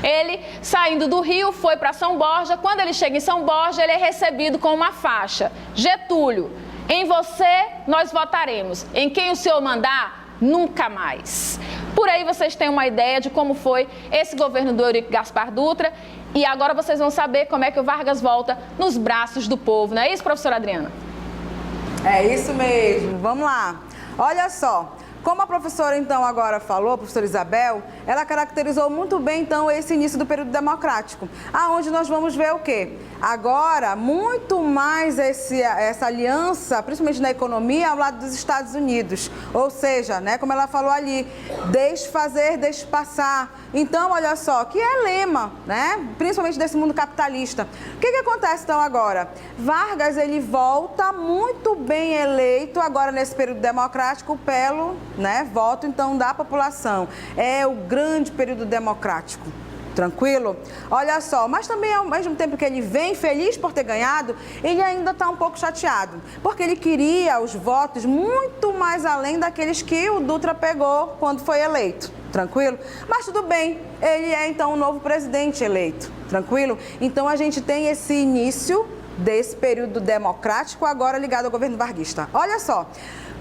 ele, saindo do Rio, foi para São Borja. Quando ele chega em São Borja, ele é recebido com uma faixa. Getúlio, em você nós votaremos. Em quem o senhor mandar, nunca mais. Por aí vocês têm uma ideia de como foi esse governo do Eurico Gaspar Dutra. E agora vocês vão saber como é que o Vargas volta nos braços do povo. Não é isso, professora Adriana? É isso mesmo. Vamos lá. Olha só. Como a professora, então, agora falou, a professora Isabel, ela caracterizou muito bem, então, esse início do período democrático, aonde nós vamos ver o quê? Agora, muito mais essa aliança, principalmente na economia, ao lado dos Estados Unidos. Ou seja, né, como ela falou ali, deixe fazer, deixe passar. Então, olha só, que é lema, né, principalmente desse mundo capitalista. O que acontece, então, agora? Vargas, ele volta muito bem eleito, agora nesse período democrático, pelo voto, então, da população. É o grande período democrático. Tranquilo? Olha só, mas também ao mesmo tempo que ele vem feliz por ter ganhado, ele ainda está um pouco chateado, porque ele queria os votos muito mais além daqueles que o Dutra pegou quando foi eleito. Tranquilo? Mas tudo bem, ele é então o novo presidente eleito. Tranquilo? Então a gente tem esse início desse período democrático agora ligado ao governo varguista. Olha só.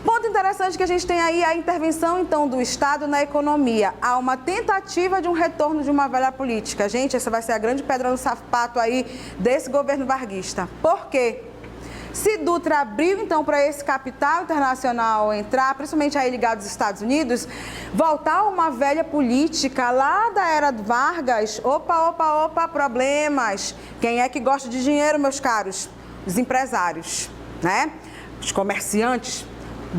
Ponto interessante que a gente tem aí a intervenção, então, do Estado na economia. Há uma tentativa de um retorno de uma velha política. Gente, essa vai ser a grande pedra no sapato aí desse governo varguista. Por quê? Se Dutra abriu, então, para esse capital internacional entrar, principalmente aí ligado aos Estados Unidos, voltar a uma velha política lá da era do Vargas, opa, problemas. Quem é que gosta de dinheiro, meus caros? Os empresários, né? Os comerciantes.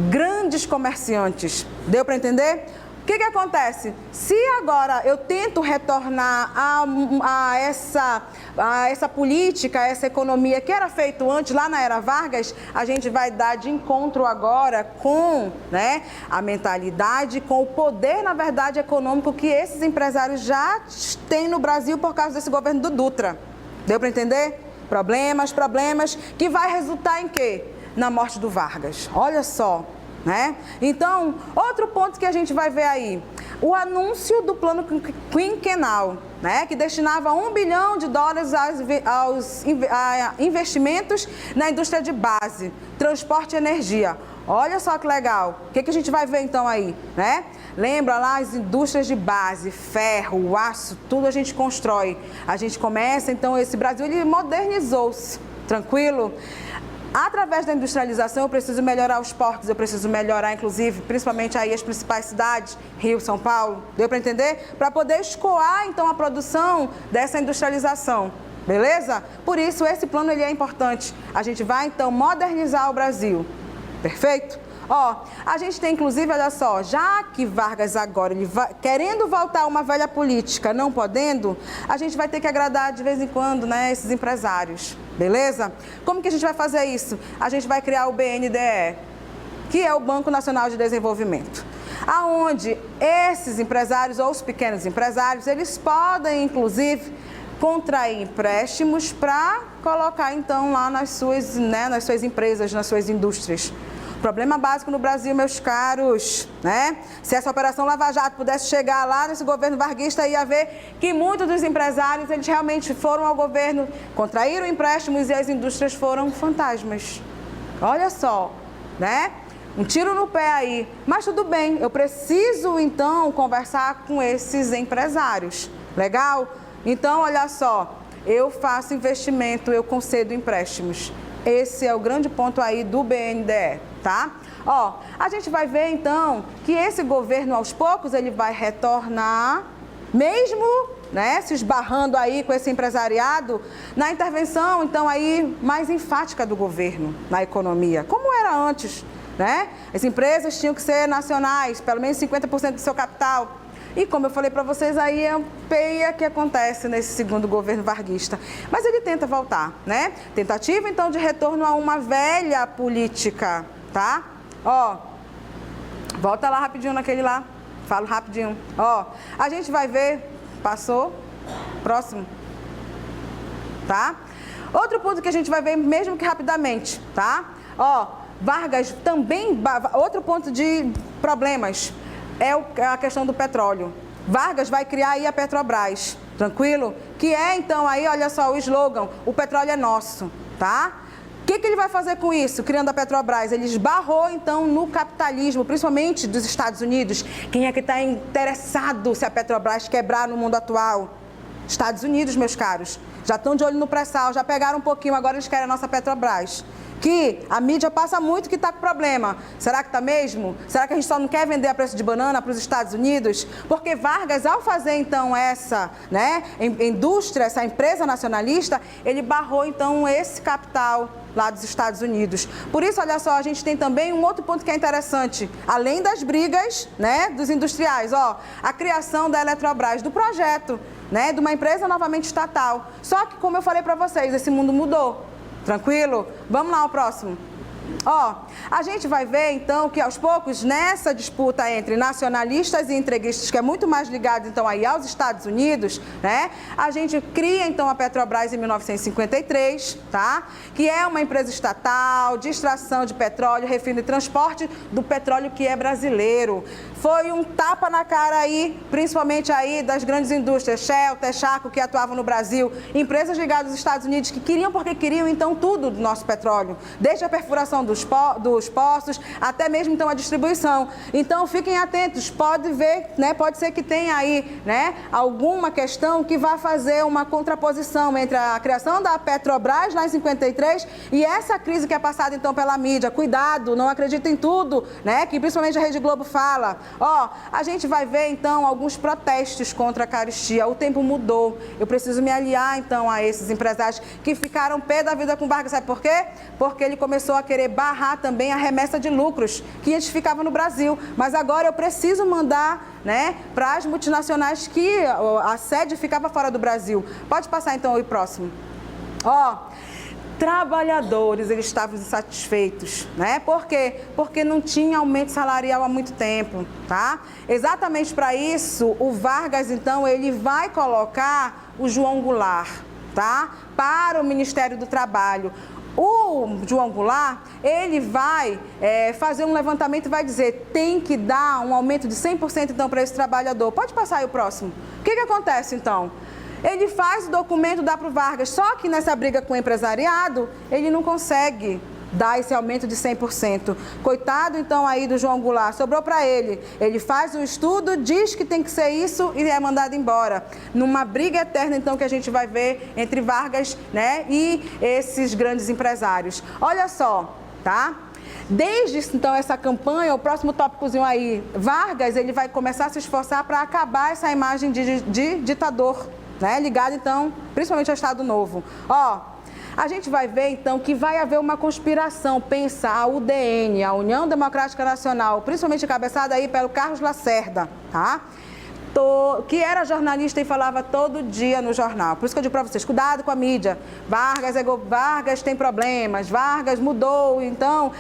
Grandes comerciantes. Deu para entender? O que acontece? Se agora eu tento retornar a essa política, a essa economia que era feito antes, lá na era Vargas, a gente vai dar de encontro agora com, né, a mentalidade, com o poder, na verdade, econômico que esses empresários já têm no Brasil por causa desse governo do Dutra. Deu para entender? Problemas, que vai resultar em quê? Na morte do Vargas. Olha só. Né? Então, outro ponto que a gente vai ver aí, o anúncio do plano quinquenal, né, que destinava US$1 bilhão a investimentos na indústria de base, transporte e energia. Olha só que legal. O que a gente vai ver então aí, né? Lembra lá as indústrias de base, ferro, aço, tudo a gente constrói. A gente começa, então, esse Brasil, ele modernizou-se, tranquilo? Através da industrialização, eu preciso melhorar os portos, eu preciso melhorar, inclusive, principalmente aí as principais cidades, Rio, São Paulo, deu para entender? Para poder escoar, então, a produção dessa industrialização, beleza? Por isso, esse plano ele é importante. A gente vai, então, modernizar o Brasil, perfeito? Ó, a gente tem, inclusive, olha só, já que Vargas agora, ele vai, querendo voltar a uma velha política, não podendo, a gente vai ter que agradar de vez em quando, né, esses empresários, beleza? Como que a gente vai fazer isso? A gente vai criar o BNDE, que é o Banco Nacional de Desenvolvimento, aonde esses empresários ou os pequenos empresários, eles podem, inclusive, contrair empréstimos para colocar, então, lá nas suas empresas, nas suas indústrias. Problema básico no Brasil, meus caros, né? Se essa Operação Lava Jato pudesse chegar lá nesse governo varguista, ia ver que muitos dos empresários, eles realmente foram ao governo, contraíram empréstimos e as indústrias foram fantasmas. Olha só, né? Um tiro no pé aí. Mas tudo bem, eu preciso, então, conversar com esses empresários. Legal? Então, olha só, eu faço investimento, eu concedo empréstimos. Esse é o grande ponto aí do BNDE, tá? Ó, a gente vai ver então que esse governo aos poucos ele vai retornar, mesmo, né, se esbarrando aí com esse empresariado, na intervenção então aí mais enfática do governo na economia, como era antes, né? As empresas tinham que ser nacionais, pelo menos 50% do seu capital. E como eu falei para vocês, aí é um peia que acontece nesse segundo governo varguista. Mas ele tenta voltar, né? Tentativa, então, de retorno a uma velha política, tá? Ó, volta lá rapidinho naquele lá. Falo rapidinho. Ó, a gente vai ver, passou, próximo, tá? Outro ponto que a gente vai ver, mesmo que rapidamente, tá? Ó, Vargas também, outro ponto de problemas, é a questão do petróleo. Vargas vai criar aí a Petrobras, tranquilo? Que é, então, aí, olha só, o slogan, o petróleo é nosso, tá? O que ele vai fazer com isso, criando a Petrobras? Ele esbarrou, então, no capitalismo, principalmente dos Estados Unidos. Quem é que está interessado se a Petrobras quebrar no mundo atual? Estados Unidos, meus caros. Já estão de olho no pré-sal, já pegaram um pouquinho, agora eles querem a nossa Petrobras. Que a mídia passa muito que está com problema. Será que está mesmo? Será que a gente só não quer vender a preço de banana para os Estados Unidos? Porque Vargas, ao fazer então essa, né, indústria, essa empresa nacionalista, ele barrou então esse capital lá dos Estados Unidos. Por isso, olha só, a gente tem também um outro ponto que é interessante. Além das brigas, né, dos industriais, ó, a criação da Eletrobras, do projeto, né, de uma empresa novamente estatal. Só que, como eu falei para vocês, esse mundo mudou. Tranquilo? Vamos lá, o próximo. Ó, a gente vai ver então que aos poucos nessa disputa entre nacionalistas e entreguistas, que é muito mais ligado então aí aos Estados Unidos, né? A gente cria então a Petrobras em 1953, tá? Que é uma empresa estatal de extração de petróleo, refino e transporte do petróleo que é brasileiro. Foi um tapa na cara aí, principalmente aí das grandes indústrias, Shell, Texaco, que atuavam no Brasil, empresas ligadas aos Estados Unidos que queriam porque queriam então tudo do nosso petróleo, desde a perfuração dos poços até mesmo então a distribuição. Então fiquem atentos, pode ver, né? Pode ser que tenha aí, né, alguma questão que vá fazer uma contraposição entre a criação da Petrobras lá em 53 e essa crise que é passada então pela mídia. Cuidado, não acreditem em tudo, né? Que principalmente a Rede Globo fala. Ó, a gente vai ver então alguns protestos contra a caristia. O tempo mudou. Eu preciso me aliar então a esses empresários que ficaram pé da vida com Vargas. Sabe por quê? Porque ele começou a querer barrar também a remessa de lucros que antes ficava no Brasil. Mas agora eu preciso mandar, né, para as multinacionais que a sede ficava fora do Brasil. Pode passar então o próximo. Trabalhadores, eles estavam insatisfeitos, né? Por quê? Porque não tinha aumento salarial há muito tempo, tá? Exatamente para isso, o Vargas, então, ele vai colocar o João Goulart, tá? Para o Ministério do Trabalho. O João Goulart, ele vai fazer um levantamento e vai dizer, tem que dar um aumento de 100% então para esse trabalhador. Pode passar aí o próximo. O que acontece então? Ele faz o documento, dá para o Vargas, só que nessa briga com o empresariado, ele não consegue dar esse aumento de 100%. Coitado então aí do João Goulart, sobrou para ele. Ele faz o estudo, diz que tem que ser isso e é mandado embora. Numa briga eterna então que a gente vai ver entre Vargas, né, e esses grandes empresários. Olha só, tá? Desde então essa campanha, o próximo tópicozinho aí, Vargas, ele vai começar a se esforçar para acabar essa imagem de ditador, né, ligado então principalmente ao Estado Novo. A gente vai ver então que vai haver uma conspiração, pensa a UDN, a União Democrática Nacional, principalmente encabeçada aí pelo Carlos Lacerda, tá? Que era jornalista e falava todo dia no jornal. Por isso que eu digo para vocês, cuidado com a mídia. Vargas tem problemas, Vargas mudou, então,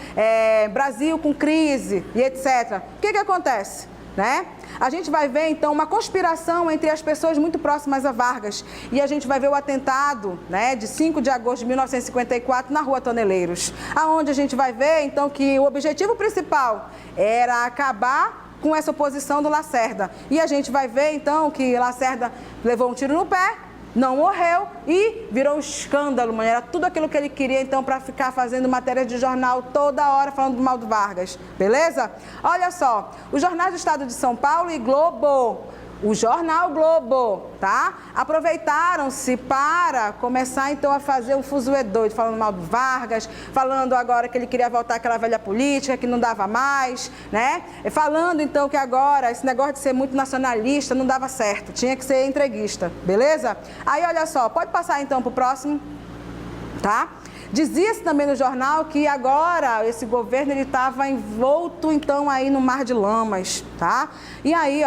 Brasil com crise e etc. O que acontece, né? A gente vai ver, então, uma conspiração entre as pessoas muito próximas a Vargas. E a gente vai ver o atentado, né, de 5 de agosto de 1954 na Rua Toneleiros. Aonde a gente vai ver, então, que o objetivo principal era acabar com essa oposição do Lacerda. E a gente vai ver, então, que Lacerda levou um tiro no pé, não morreu e virou um escândalo, mano. Era tudo aquilo que ele queria, então, para ficar fazendo matéria de jornal toda hora falando mal do Vargas, beleza? Olha só, os jornais do Estado de São Paulo e Globo, o jornal Globo, tá? Aproveitaram-se para começar, então, a fazer um fuzuê doido, falando mal do Vargas, falando agora que ele queria voltar àquela velha política, que não dava mais, né? Falando, então, que agora esse negócio de ser muito nacionalista não dava certo, tinha que ser entreguista, beleza? Aí, olha só, pode passar, então, para o próximo, tá? Dizia-se também no jornal que agora esse governo ele estava envolto, então, aí no mar de lamas, tá? E aí,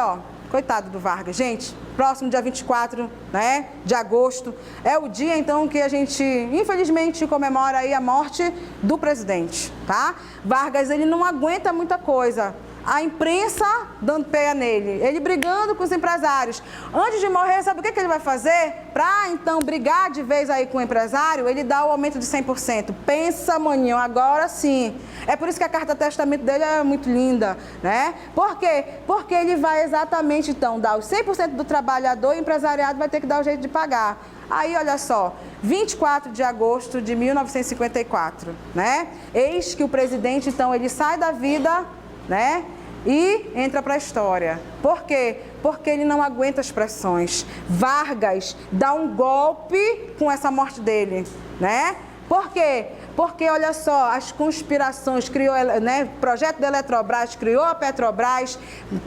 coitado do Vargas, gente, próximo dia 24, né, de agosto, é o dia, então, que a gente, infelizmente, comemora aí a morte do presidente, tá? Vargas, ele não aguenta muita coisa. A imprensa dando pé nele, ele brigando com os empresários. Antes de morrer, sabe o que ele vai fazer? Para, então, brigar de vez aí com o empresário, ele dá o aumento de 100%. Pensa, maninho, agora sim. É por isso que a carta testamento dele é muito linda, né? Por quê? Porque ele vai exatamente, então, dar os 100% do trabalhador e o empresariado vai ter que dar o jeito de pagar. Aí, olha só, 24 de agosto de 1954, né? Eis que o presidente, então, ele sai da vida, né? E entra para a história. Por quê? Porque ele não aguenta as pressões. Vargas dá um golpe com essa morte dele, né? Por quê? Porque, olha só, as conspirações, criou, né, projeto da Eletrobras, criou a Petrobras,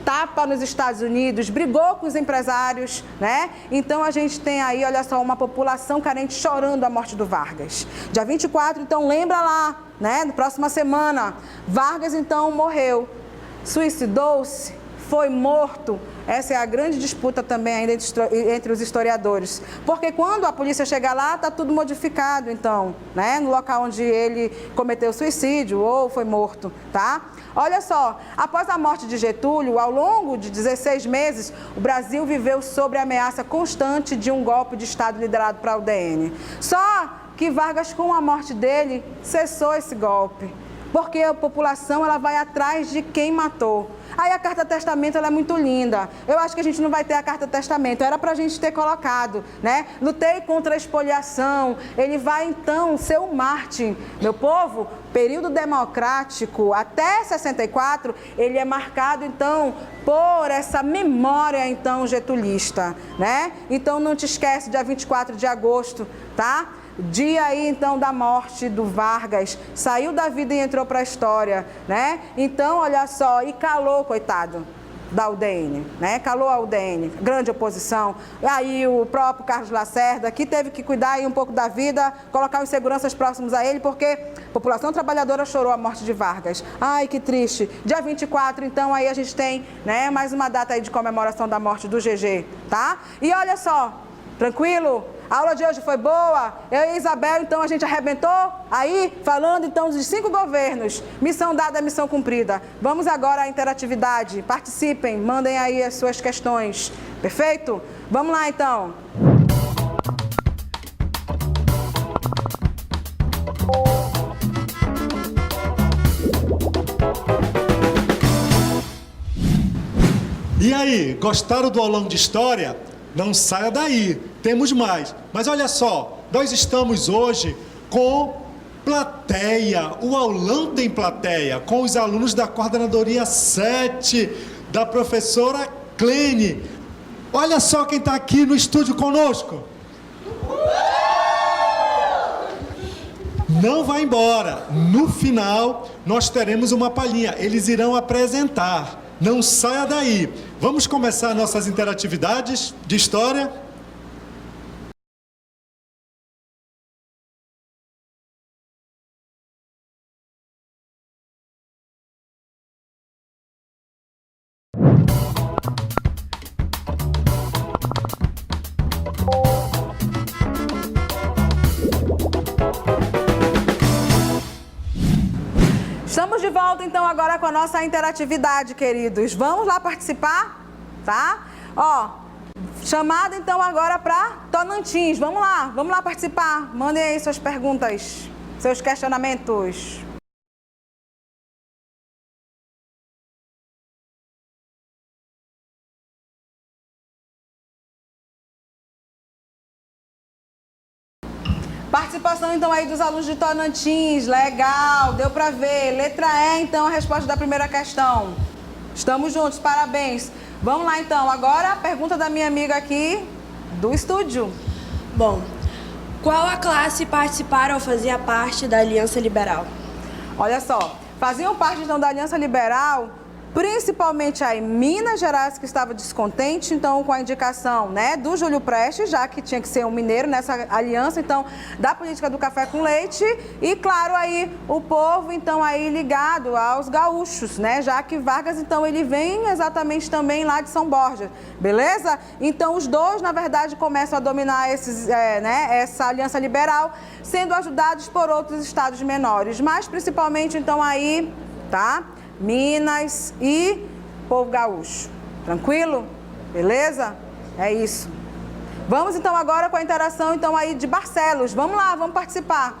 tapa nos Estados Unidos, brigou com os empresários, né? Então, a gente tem aí, olha só, uma população carente chorando a morte do Vargas. Dia 24, então, lembra lá, né, na próxima semana, Vargas, então, morreu. Suicidou-se, foi morto. Essa é a grande disputa também ainda entre os historiadores. Porque quando a polícia chega lá, está tudo modificado, então, né? No local onde ele cometeu suicídio ou foi morto, tá? Olha só, após a morte de Getúlio, ao longo de 16 meses, o Brasil viveu sob a ameaça constante de um golpe de Estado liderado pela UDN. Só que Vargas, com a morte dele, cessou esse golpe. Porque a população ela vai atrás de quem matou. Aí a carta testamento ela é muito linda. Eu acho que a gente não vai ter a carta testamento. Era pra gente ter colocado, né? Lutei contra a espoliação. Ele vai então ser o Marte. Meu povo, período democrático até 64, ele é marcado então por essa memória então getulista, né? Então não te esquece, dia 24 de agosto, tá? Dia aí, então, da morte do Vargas, saiu da vida e entrou para a história, né? Então, olha só, e calou, coitado. da UDN, né? Calou a UDN, grande oposição. Aí o próprio Carlos Lacerda, que teve que cuidar aí um pouco da vida, colocar os seguranças próximos a ele, porque a população trabalhadora chorou a morte de Vargas. Ai, que triste. Dia 24, então, aí a gente tem, né, mais uma data aí de comemoração da morte do GG, tá? E olha só, tranquilo? A aula de hoje foi boa? Eu e Isabel, então, a gente arrebentou aí, falando, então, dos 5 governos. Missão dada, missão cumprida. Vamos agora à interatividade. Participem, mandem aí as suas questões. Perfeito? Vamos lá, então. E aí, gostaram do aulão de história? Não saia daí, temos mais. Mas olha só, nós estamos hoje com plateia, o aulão tem plateia, com os alunos da coordenadoria 7, da professora Clene. Olha só quem está aqui no estúdio conosco. Não vai embora, no final nós teremos uma palhinha, eles irão apresentar. Não saia daí. Vamos começar nossas interatividades de história? Estamos de volta, então, agora com a nossa interatividade, queridos. Vamos lá participar, tá? Ó, chamada, então, agora para Tonantins. Vamos lá participar. Mandem aí suas perguntas, seus questionamentos. Participação, então, aí dos alunos de Tonantins. Legal, deu para ver. Letra E, então, a resposta da primeira questão. Estamos juntos, parabéns. Vamos lá, então. Agora, a pergunta da minha amiga aqui do estúdio. Bom, qual a classe participaram ou fazia parte da Aliança Liberal? Olha só, faziam parte, então, da Aliança Liberal, principalmente aí Minas Gerais, que estava descontente, então, com a indicação, né, do Júlio Prestes, já que tinha que ser um mineiro nessa aliança, então, da política do café com leite, e, claro, aí o povo, então, aí ligado aos gaúchos, né, já que Vargas, então, ele vem exatamente também lá de São Borja, beleza? Então, os dois, na verdade, começam a dominar essa aliança liberal, sendo ajudados por outros estados menores, mas, principalmente, então, aí, tá? Minas e povo gaúcho. Tranquilo? Beleza? É isso. Vamos então agora com a interação então aí de Barcelos. Vamos lá, vamos participar.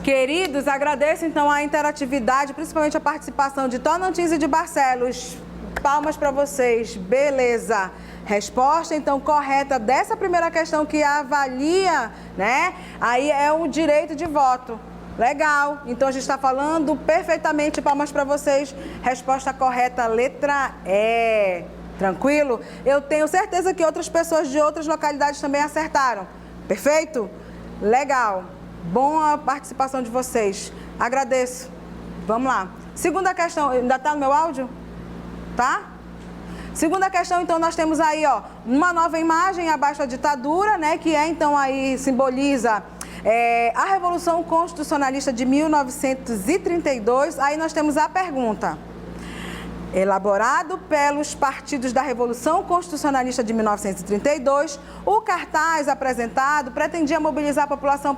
Queridos, agradeço então a interatividade, principalmente a participação de Tonantins e de Barcelos. Palmas para vocês, beleza. Resposta, então, correta dessa primeira questão que avalia, né? Aí é o direito de voto. Legal. Então, a gente está falando perfeitamente, palmas para vocês. Resposta correta, letra E. Tranquilo? Eu tenho certeza que outras pessoas de outras localidades também acertaram. Perfeito? Legal. Boa participação de vocês. Agradeço. Vamos lá. Segunda questão, ainda está no meu áudio? Tá? Segunda questão, então, nós temos aí, ó, uma nova imagem abaixo da ditadura, né, que é, então, aí simboliza a Revolução Constitucionalista de 1932. Aí nós temos a pergunta. Elaborado pelos partidos da Revolução Constitucionalista de 1932, o cartaz apresentado pretendia mobilizar a população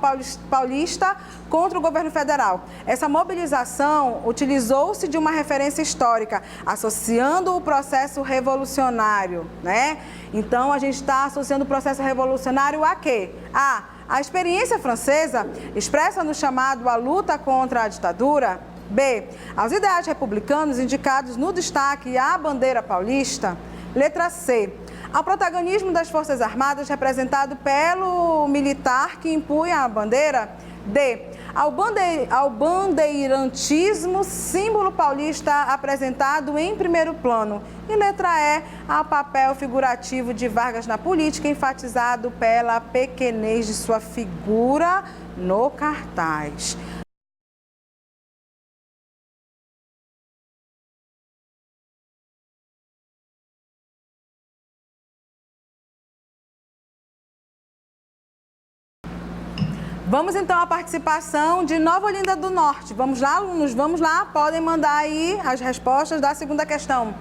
paulista contra o governo federal. Essa mobilização utilizou-se de uma referência histórica, associando o processo revolucionário, né? Então, a gente está associando o processo revolucionário a quê? A experiência francesa, expressa no chamado A Luta contra a Ditadura. B, aos ideais republicanos indicados no destaque à bandeira paulista. Letra C, ao protagonismo das Forças Armadas representado pelo militar que impunha a bandeira. D, ao bandeirantismo, símbolo paulista apresentado em primeiro plano. E letra E, ao papel figurativo de Vargas na política, enfatizado pela pequenez de sua figura no cartaz. Vamos então à participação de Nova Olinda do Norte. Vamos lá, alunos? Vamos lá? Podem mandar aí as respostas da segunda questão.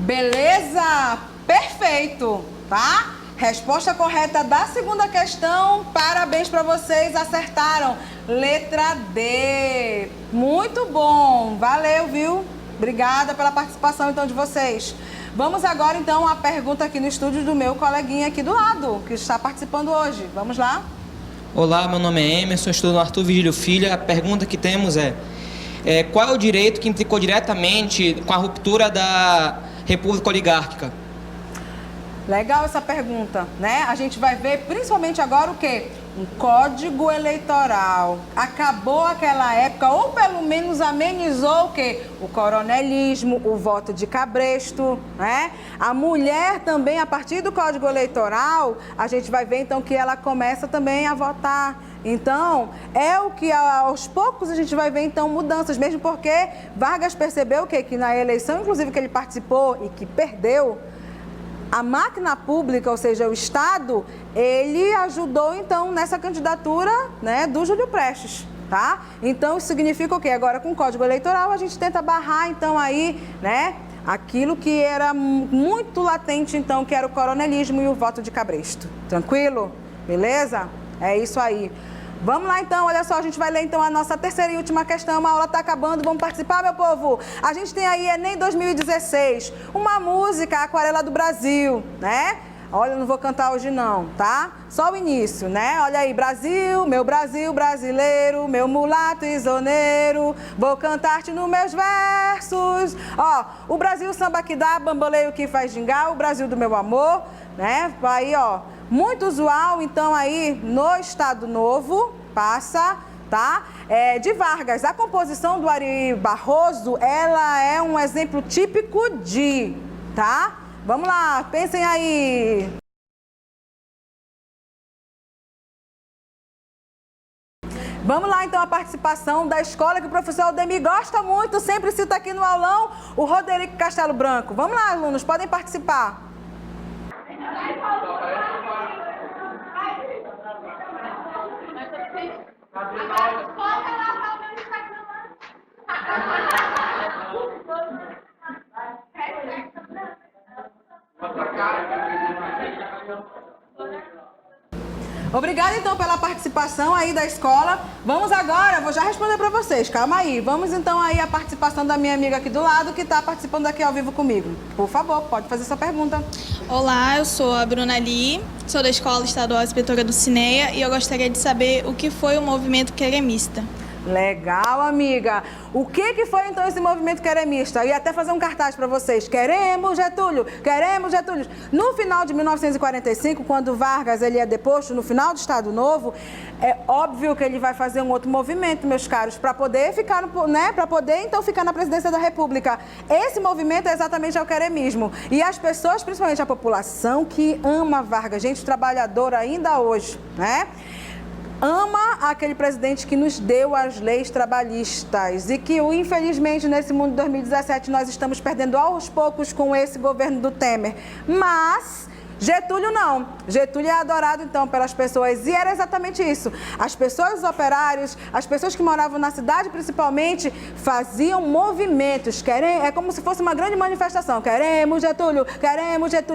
Beleza? Perfeito, tá? Resposta correta da segunda questão. Parabéns para vocês, acertaram. Letra D. Muito bom. Valeu, viu? Obrigada pela participação então de vocês. Vamos agora então à pergunta aqui no estúdio do meu coleguinha aqui do lado, que está participando hoje. Vamos lá? Olá, meu nome é Emerson, estudo no Arthur Vigílio Filho. A pergunta que temos é qual é o direito que implicou diretamente com a ruptura da República Oligárquica? Legal essa pergunta, né? A gente vai ver principalmente agora o quê? Um código eleitoral. Acabou aquela época, ou pelo menos amenizou o quê? O coronelismo, o voto de cabresto, né? A mulher também, a partir do código eleitoral, a gente vai ver então que ela começa também a votar. Então, é o que aos poucos a gente vai ver então mudanças, mesmo porque Vargas percebeu que na eleição, inclusive que ele participou e que perdeu, a máquina pública, ou seja, o Estado, ele ajudou então nessa candidatura, né, do Júlio Prestes, tá? Então, isso significa o quê? Agora, com o Código Eleitoral, a gente tenta barrar então aí, né, aquilo que era muito latente então, que era o coronelismo e o voto de cabresto. Tranquilo? Beleza? É isso aí. Vamos lá então, olha só, a gente vai ler então a nossa terceira e última questão, a aula está acabando, vamos participar, meu povo? A gente tem aí Enem 2016, uma música, Aquarela do Brasil, né? Olha, eu não vou cantar hoje não, tá? Só o início, né? Olha aí, Brasil brasileiro, meu mulato isoneiro, vou cantar-te nos meus versos. Ó, o Brasil samba que dá, bamboleio que faz gingar, o Brasil do meu amor, né? Aí, ó. Muito usual, então, aí no Estado Novo, passa, tá? De Vargas. A composição do Ari Barroso, ela é um exemplo típico de, tá? Vamos lá, pensem aí. Vamos lá, então, a participação da escola que o professor Aldemir gosta muito, sempre cita aqui no aulão, o Roderico Castelo Branco. Vamos lá, alunos, podem participar. Obrigada então pela participação aí da escola. Vamos agora, vou já responder para vocês, calma aí. Vamos então aí a participação da minha amiga aqui do lado, que está participando aqui ao vivo comigo. Por favor, pode fazer sua pergunta. Olá, eu sou a Bruna Li, sou da Escola Estadual Inspetora do Cineia e eu gostaria de saber o que foi o movimento queremista. Legal, amiga. O que foi então esse movimento queremista? Eu ia até fazer um cartaz para vocês. Queremos Getúlio, queremos Getúlio. No final de 1945, quando Vargas ele é deposto, no final do Estado Novo, é óbvio que ele vai fazer um outro movimento, meus caros, para poder ficar, né, para poder então ficar na presidência da República. Esse movimento é exatamente o queremismo. E as pessoas, principalmente a população que ama Vargas, gente trabalhadora ainda hoje, né? Ama aquele presidente que nos deu as leis trabalhistas e que, infelizmente, nesse mundo de 2017, nós estamos perdendo aos poucos com esse governo do Temer. Mas Getúlio não. Getúlio é adorado, então, pelas pessoas. E era exatamente isso. As pessoas, os operários, as pessoas que moravam na cidade, principalmente, faziam movimentos. É como se fosse uma grande manifestação. Queremos Getúlio,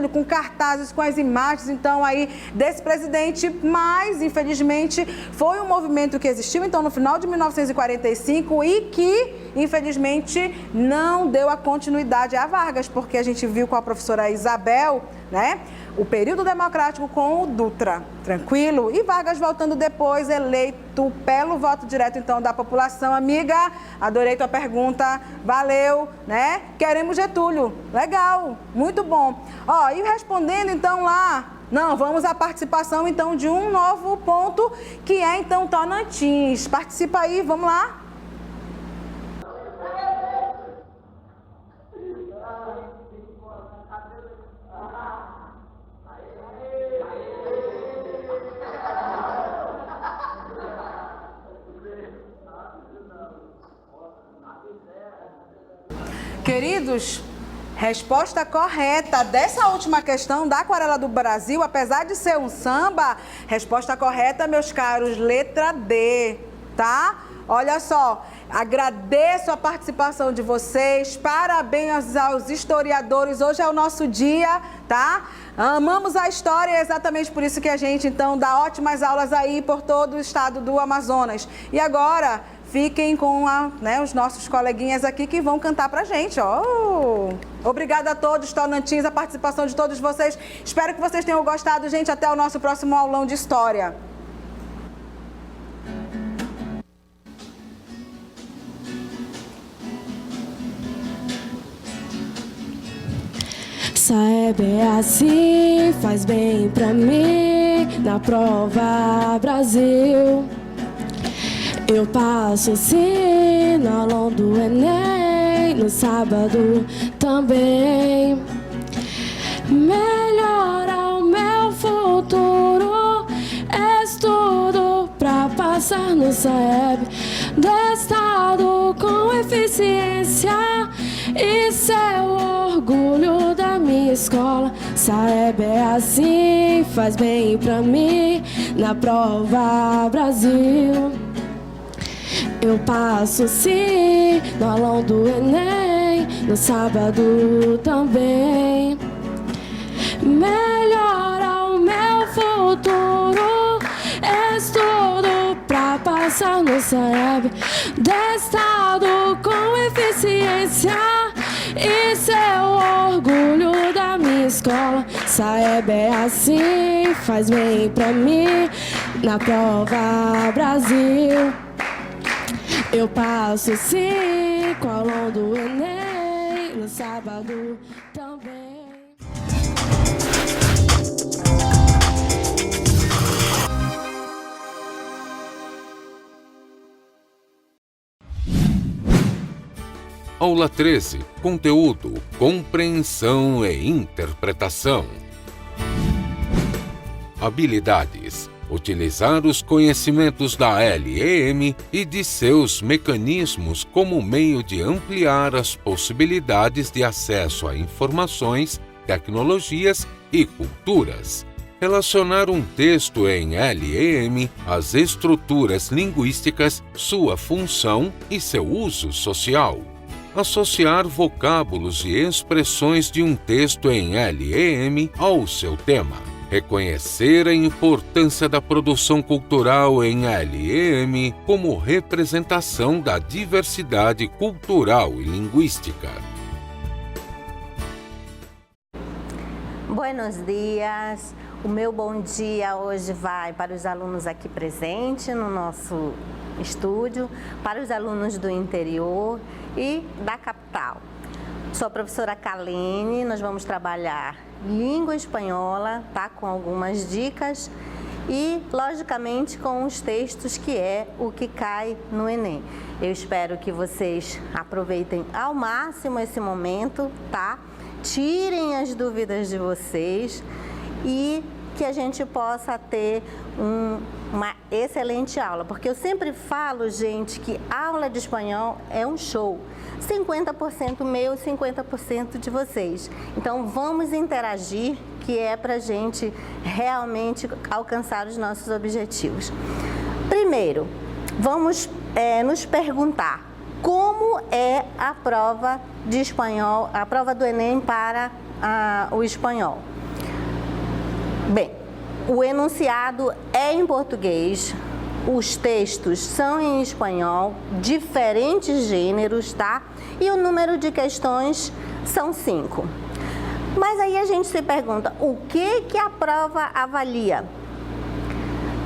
com cartazes, com as imagens, então, aí, desse presidente. Mas, infelizmente, foi um movimento que existiu, então, no final de 1945 e que, infelizmente, não deu a continuidade a Vargas, porque a gente viu com a professora Isabel, né, o período democrático com o Dutra, tranquilo, e Vargas voltando depois, eleito pelo voto direto, então, da população. Amiga, adorei tua pergunta, valeu, né, queremos Getúlio, legal, muito bom. Ó, e respondendo, então, lá, não, vamos à participação, então, de um novo ponto, que é, então, Tocantins. Participa aí, vamos lá. Queridos, resposta correta dessa última questão da Aquarela do Brasil, apesar de ser um samba, resposta correta, meus caros, letra D, tá? Olha só, agradeço a participação de vocês, parabéns aos historiadores, hoje é o nosso dia, tá? Amamos a história, é exatamente por isso que a gente, então, dá ótimas aulas aí por todo o estado do Amazonas. E agora, fiquem com os nossos coleguinhas aqui que vão cantar pra gente, ó. Obrigada a todos, Tocantins, a participação de todos vocês. Espero que vocês tenham gostado, gente. Até o nosso próximo aulão de história. Saeb é assim, faz bem pra mim, na prova Brasil. Eu passo sim no aulão do Enem, no sábado também. Melhora o meu futuro, estudo pra passar no Saeb do estado com eficiência. Isso é o orgulho da minha escola. Saeb é assim, faz bem pra mim, na prova Brasil. Eu passo sim no aulão do Enem, no sábado também. Melhora o meu futuro, estudo pra passar no Saeb do estado com eficiência. Isso é o orgulho da minha escola. Saeb é assim, faz bem pra mim, na prova Brasil. Eu passo sim com o aulão do Enem, no sábado também. Aula 13. Conteúdo, compreensão e interpretação. Habilidades. Utilizar os conhecimentos da LEM e de seus mecanismos como meio de ampliar as possibilidades de acesso a informações, tecnologias e culturas. Relacionar um texto em LEM às estruturas linguísticas, sua função e seu uso social. Associar vocábulos e expressões de um texto em LEM ao seu tema. Reconhecer a importância da produção cultural em LEM como representação da diversidade cultural e linguística. Buenos dias. O meu bom dia hoje vai para os alunos aqui presentes no nosso estúdio, para os alunos do interior e da capital. Sou a professora Kalene, nós vamos trabalhar língua espanhola, tá? Com algumas dicas e, logicamente, com os textos, que é o que cai no Enem. Eu espero que vocês aproveitem ao máximo esse momento, tá? Tirem as dúvidas de vocês e que a gente possa ter uma excelente aula, porque eu sempre falo, gente, que aula de espanhol é um show. 50% meu e 50% de vocês. Então, vamos interagir, que é para a gente realmente alcançar os nossos objetivos. Primeiro, vamos nos perguntar como é a prova de espanhol, a prova do Enem para o espanhol. Bem, o enunciado é em português, os textos são em espanhol, diferentes gêneros, tá? E o número de questões são 5. Mas aí a gente se pergunta, o que a prova avalia?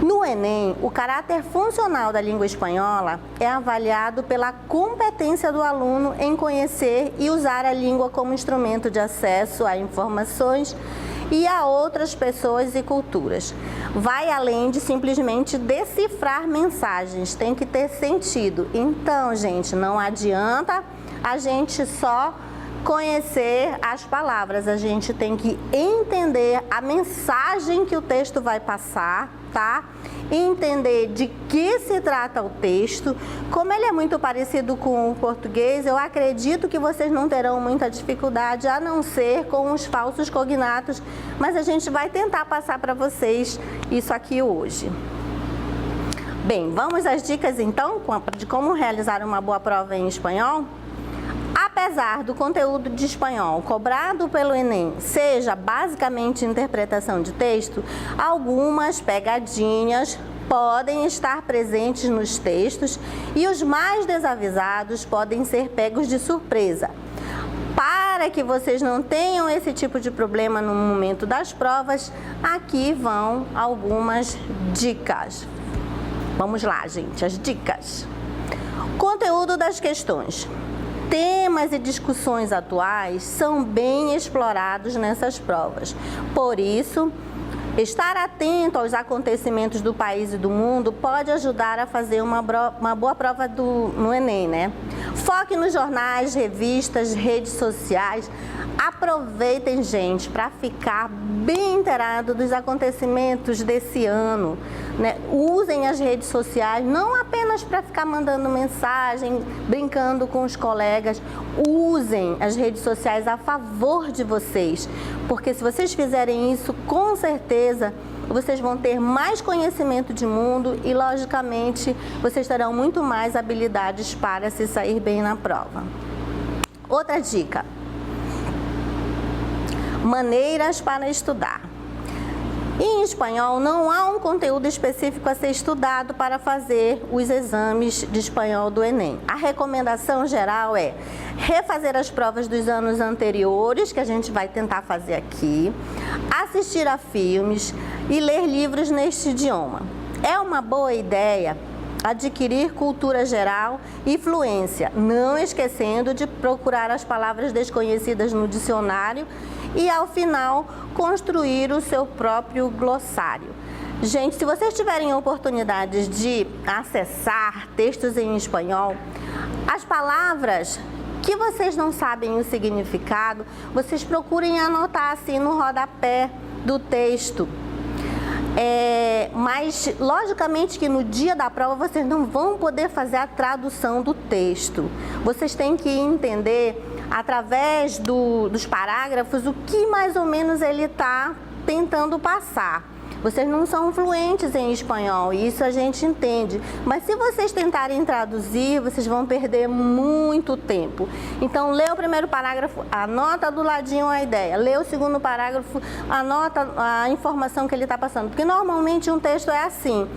No Enem, o caráter funcional da língua espanhola é avaliado pela competência do aluno em conhecer e usar a língua como instrumento de acesso a informações e a outras pessoas e culturas. Vai além de simplesmente decifrar mensagens, tem que ter sentido. Então, gente, não adianta a gente só conhecer as palavras, a gente tem que entender a mensagem que o texto vai passar, tá? Entender de que se trata o texto. Como ele é muito parecido com o português, eu acredito que vocês não terão muita dificuldade, a não ser com os falsos cognatos, mas a gente vai tentar passar para vocês isso aqui hoje. Bem, vamos às dicas então de como realizar uma boa prova em espanhol? Apesar do conteúdo de espanhol cobrado pelo Enem seja basicamente interpretação de texto, algumas pegadinhas podem estar presentes nos textos e os mais desavisados podem ser pegos de surpresa. Para que vocês não tenham esse tipo de problema no momento das provas, aqui vão algumas dicas. Vamos lá, gente, as dicas. Conteúdo das questões. Temas e discussões atuais são bem explorados nessas provas. Por isso, estar atento aos acontecimentos do país e do mundo pode ajudar a fazer uma boa prova no Enem, né? Foque nos jornais, revistas, redes sociais. Aproveitem, gente, para ficar bem inteirado dos acontecimentos desse ano, né? Usem as redes sociais, não apenas para ficar mandando mensagem, brincando com os colegas. Usem as redes sociais a favor de vocês, porque se vocês fizerem isso, com certeza vocês vão ter mais conhecimento de mundo e, logicamente, vocês terão muito mais habilidades para se sair bem na prova. Outra dica: maneiras para estudar. Em espanhol, não há um conteúdo específico a ser estudado para fazer os exames de espanhol do Enem. A recomendação geral é refazer as provas dos anos anteriores, que a gente vai tentar fazer aqui, assistir a filmes e ler livros neste idioma. É uma boa ideia adquirir cultura geral e fluência, não esquecendo de procurar as palavras desconhecidas no dicionário e, ao final, construir o seu próprio glossário. Gente, se vocês tiverem oportunidades de acessar textos em espanhol, as palavras que vocês não sabem o significado, vocês procurem anotar assim no rodapé do texto. Mas, logicamente, que no dia da prova vocês não vão poder fazer a tradução do texto. Vocês têm que entender, através dos parágrafos, o que mais ou menos ele está tentando passar. Vocês não são fluentes em espanhol, e isso a gente entende. Mas se vocês tentarem traduzir, vocês vão perder muito tempo. Então, lê o primeiro parágrafo, anota do ladinho a ideia. Lê o segundo parágrafo, anota a informação que ele está passando. Porque normalmente um texto é assim.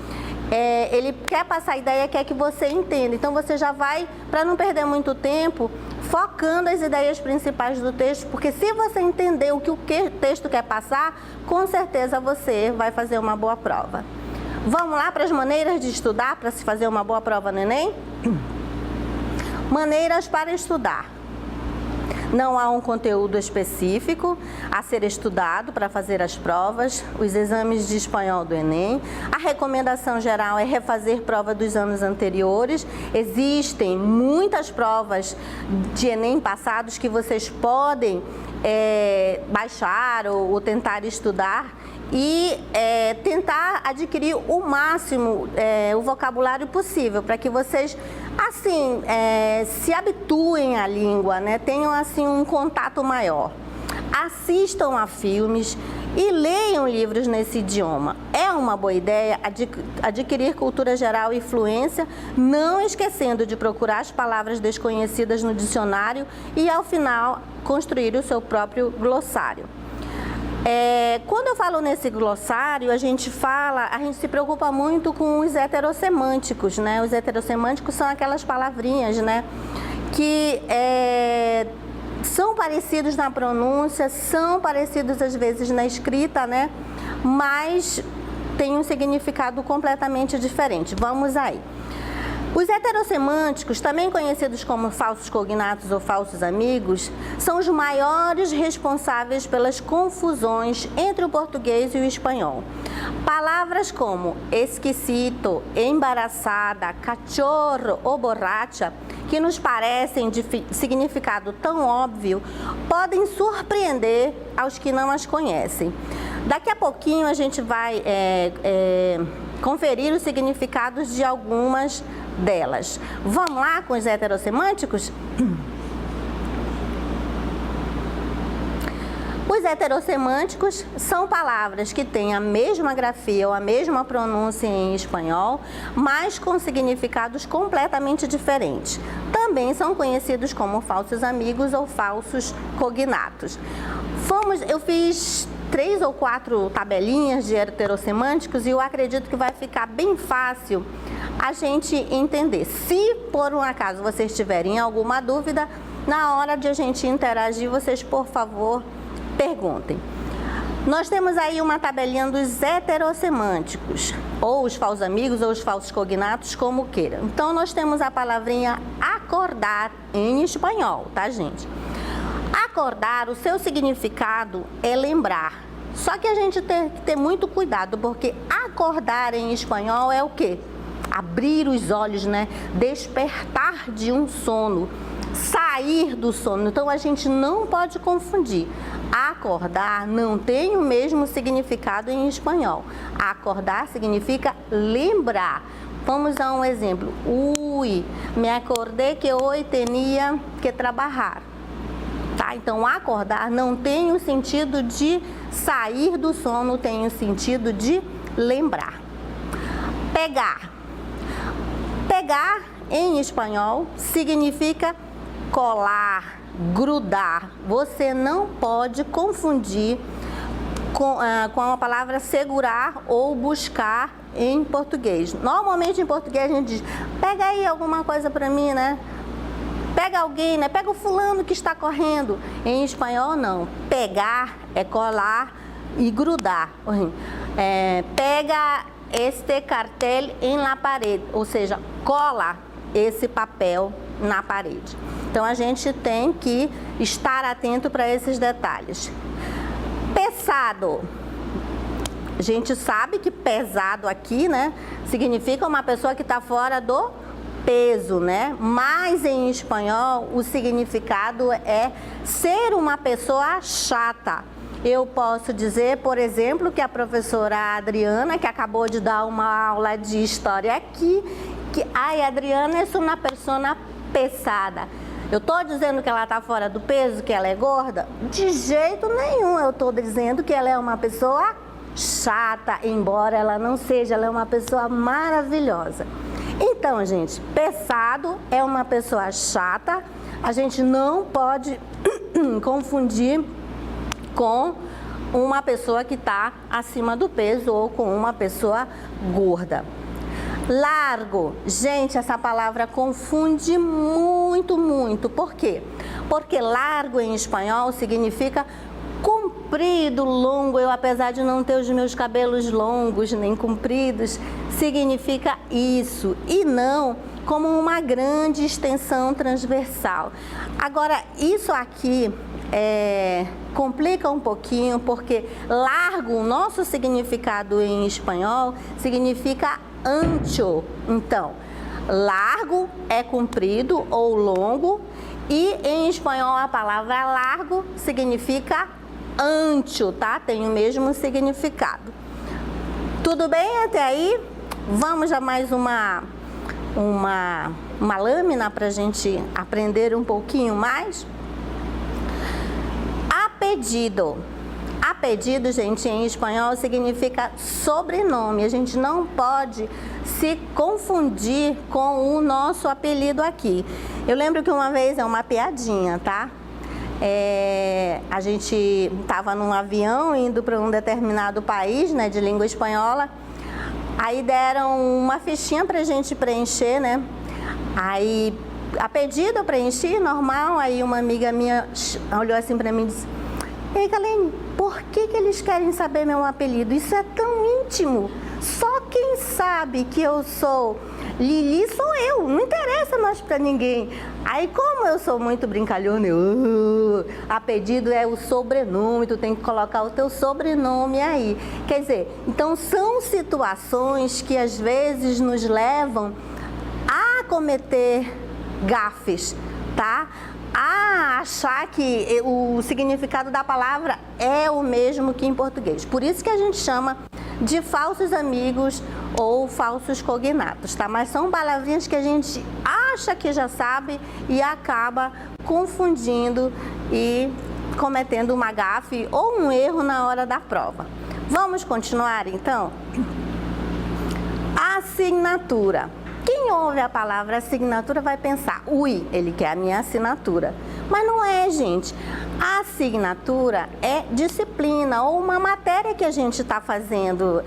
Ele quer passar a ideia, quer que você entenda. Então, você já vai, para não perder muito tempo, focando as ideias principais do texto, porque se você entender o que o texto quer passar, com certeza você vai fazer uma boa prova. Vamos lá para as maneiras de estudar para se fazer uma boa prova no Enem? Maneiras para estudar. Não há um conteúdo específico a ser estudado para fazer as provas, os exames de espanhol do Enem. A recomendação geral é refazer prova dos anos anteriores. Existem muitas provas de Enem passados que vocês podem baixar ou tentar estudar e tentar adquirir o máximo o vocabulário possível, para que vocês assim se habituem à língua, né? Tenham assim um contato maior. Assistam a filmes e leiam livros nesse idioma. É uma boa ideia adquirir cultura geral e fluência, não esquecendo de procurar as palavras desconhecidas no dicionário e, ao final, construir o seu próprio glossário. Quando eu falo nesse glossário, a gente se preocupa muito com os heterossemânticos, né? Os heterossemânticos são aquelas palavrinhas, né, que são parecidos na pronúncia, são parecidos às vezes na escrita, né? Mas tem um significado completamente diferente. Vamos aí. Os heterossemânticos, também conhecidos como falsos cognatos ou falsos amigos, são os maiores responsáveis pelas confusões entre o português e o espanhol. Palavras como esquisito, embaraçada, cachorro ou borracha, que nos parecem de significado tão óbvio, podem surpreender aos que não as conhecem. Daqui a pouquinho a gente vai conferir os significados de algumas delas. Vamos lá com os heterossemânticos? Os heterossemânticos são palavras que têm a mesma grafia ou a mesma pronúncia em espanhol, mas com significados completamente diferentes. Também são conhecidos como falsos amigos ou falsos cognatos. Eu fiz 3 ou 4 tabelinhas de heterossemânticos e eu acredito que vai ficar bem fácil a gente entender. Se por um acaso vocês tiverem alguma dúvida, na hora de a gente interagir, vocês, por favor, perguntem. Nós temos aí uma tabelinha dos heterossemânticos, ou os falsos amigos, ou os falsos cognatos, como queiram. Então, nós temos a palavrinha acordar em espanhol, tá, gente? Acordar, o seu significado é lembrar. Só que a gente tem que ter muito cuidado, porque acordar em espanhol é o quê? Abrir os olhos, né? Despertar de um sono, sair do sono. Então, a gente não pode confundir. Acordar não tem o mesmo significado em espanhol. Acordar significa lembrar. Vamos a um exemplo. Ui, me acordei que hoje tinha que trabalhar. Tá? Então, acordar não tem o sentido de sair do sono, tem o sentido de lembrar. Pegar. Pegar, em espanhol, significa colar, grudar. Você não pode confundir com a palavra segurar ou buscar em português. Normalmente, em português, a gente diz, pega aí alguma coisa para mim, né? Pega alguém, né? Pega o fulano que está correndo. Em espanhol, não. Pegar é colar e grudar. Pega este cartel em la parede, ou seja, cola esse papel na parede. Então, a gente tem que estar atento para esses detalhes. Pesado. A gente sabe que pesado aqui, né, significa uma pessoa que está fora do peso, né? Mas em espanhol o significado é ser uma pessoa chata. Eu posso dizer, por exemplo, que a professora Adriana, que acabou de dar uma aula de história aqui, que Adriana é uma pessoa pesada. Eu estou dizendo que ela está fora do peso, que ela é gorda? De jeito nenhum. Eu estou dizendo que ela é uma pessoa chata, embora ela não seja, ela é uma pessoa maravilhosa. Então, gente, pesado é uma pessoa chata, a gente não pode confundir com uma pessoa que está acima do peso ou com uma pessoa gorda. Largo. Gente, essa palavra confunde muito, muito. Por quê? Porque largo em espanhol significa comprido, longo. Eu, apesar de não ter os meus cabelos longos nem compridos, significa isso. E não como uma grande extensão transversal. Agora, isso aqui complica um pouquinho, porque largo, o nosso significado em espanhol, significa ancho. Então, largo é comprido ou longo, e em espanhol a palavra largo significa ancho, tá? Tem o mesmo significado. Tudo bem até aí? Vamos a mais uma lâmina para a gente aprender um pouquinho mais. A pedido. A pedido, gente, em espanhol significa sobrenome. A gente não pode se confundir com o nosso apelido aqui. Eu lembro que uma vez, é uma piadinha, tá? A gente estava num avião indo para um determinado país, né, de língua espanhola. Aí deram uma fichinha pra gente preencher, né? Aí, a pedido eu preenchi, normal. Aí uma amiga minha olhou assim pra mim e disse: "Ei, Kalene, por que eles querem saber meu apelido? Isso é tão íntimo. Só quem sabe que eu sou Lili sou eu, não interessa mais pra ninguém." Aí, como eu sou muito brincalhona, a pedido é o sobrenome, tu tem que colocar o teu sobrenome aí. Quer dizer, então são situações que às vezes nos levam a cometer gafes, tá? A achar que o significado da palavra é o mesmo que em português. Por isso que a gente chama de falsos amigos ou falsos cognatos, tá? Mas são palavrinhas que a gente acha que já sabe e acaba confundindo e cometendo uma gafe ou um erro na hora da prova. Vamos continuar, então? Assinatura. Quem ouve a palavra assinatura vai pensar: ui, ele quer a minha assinatura. Mas não é, gente. A assinatura é disciplina ou uma matéria que a gente está fazendo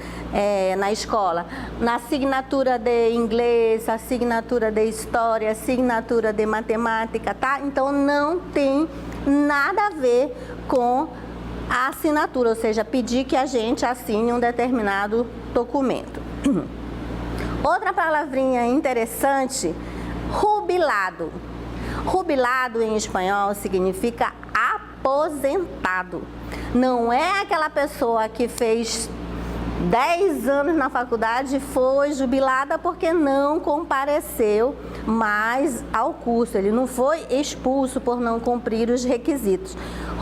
na escola. Na assinatura de inglês, assinatura de história, assinatura de matemática, tá? Então não tem nada a ver com a assinatura, ou seja, pedir que a gente assine um determinado documento. Outra palavrinha interessante, jubilado. Jubilado em espanhol significa aposentado. Não é aquela pessoa que fez 10 anos na faculdade e foi jubilada porque não compareceu mais ao curso. Ele não foi expulso por não cumprir os requisitos.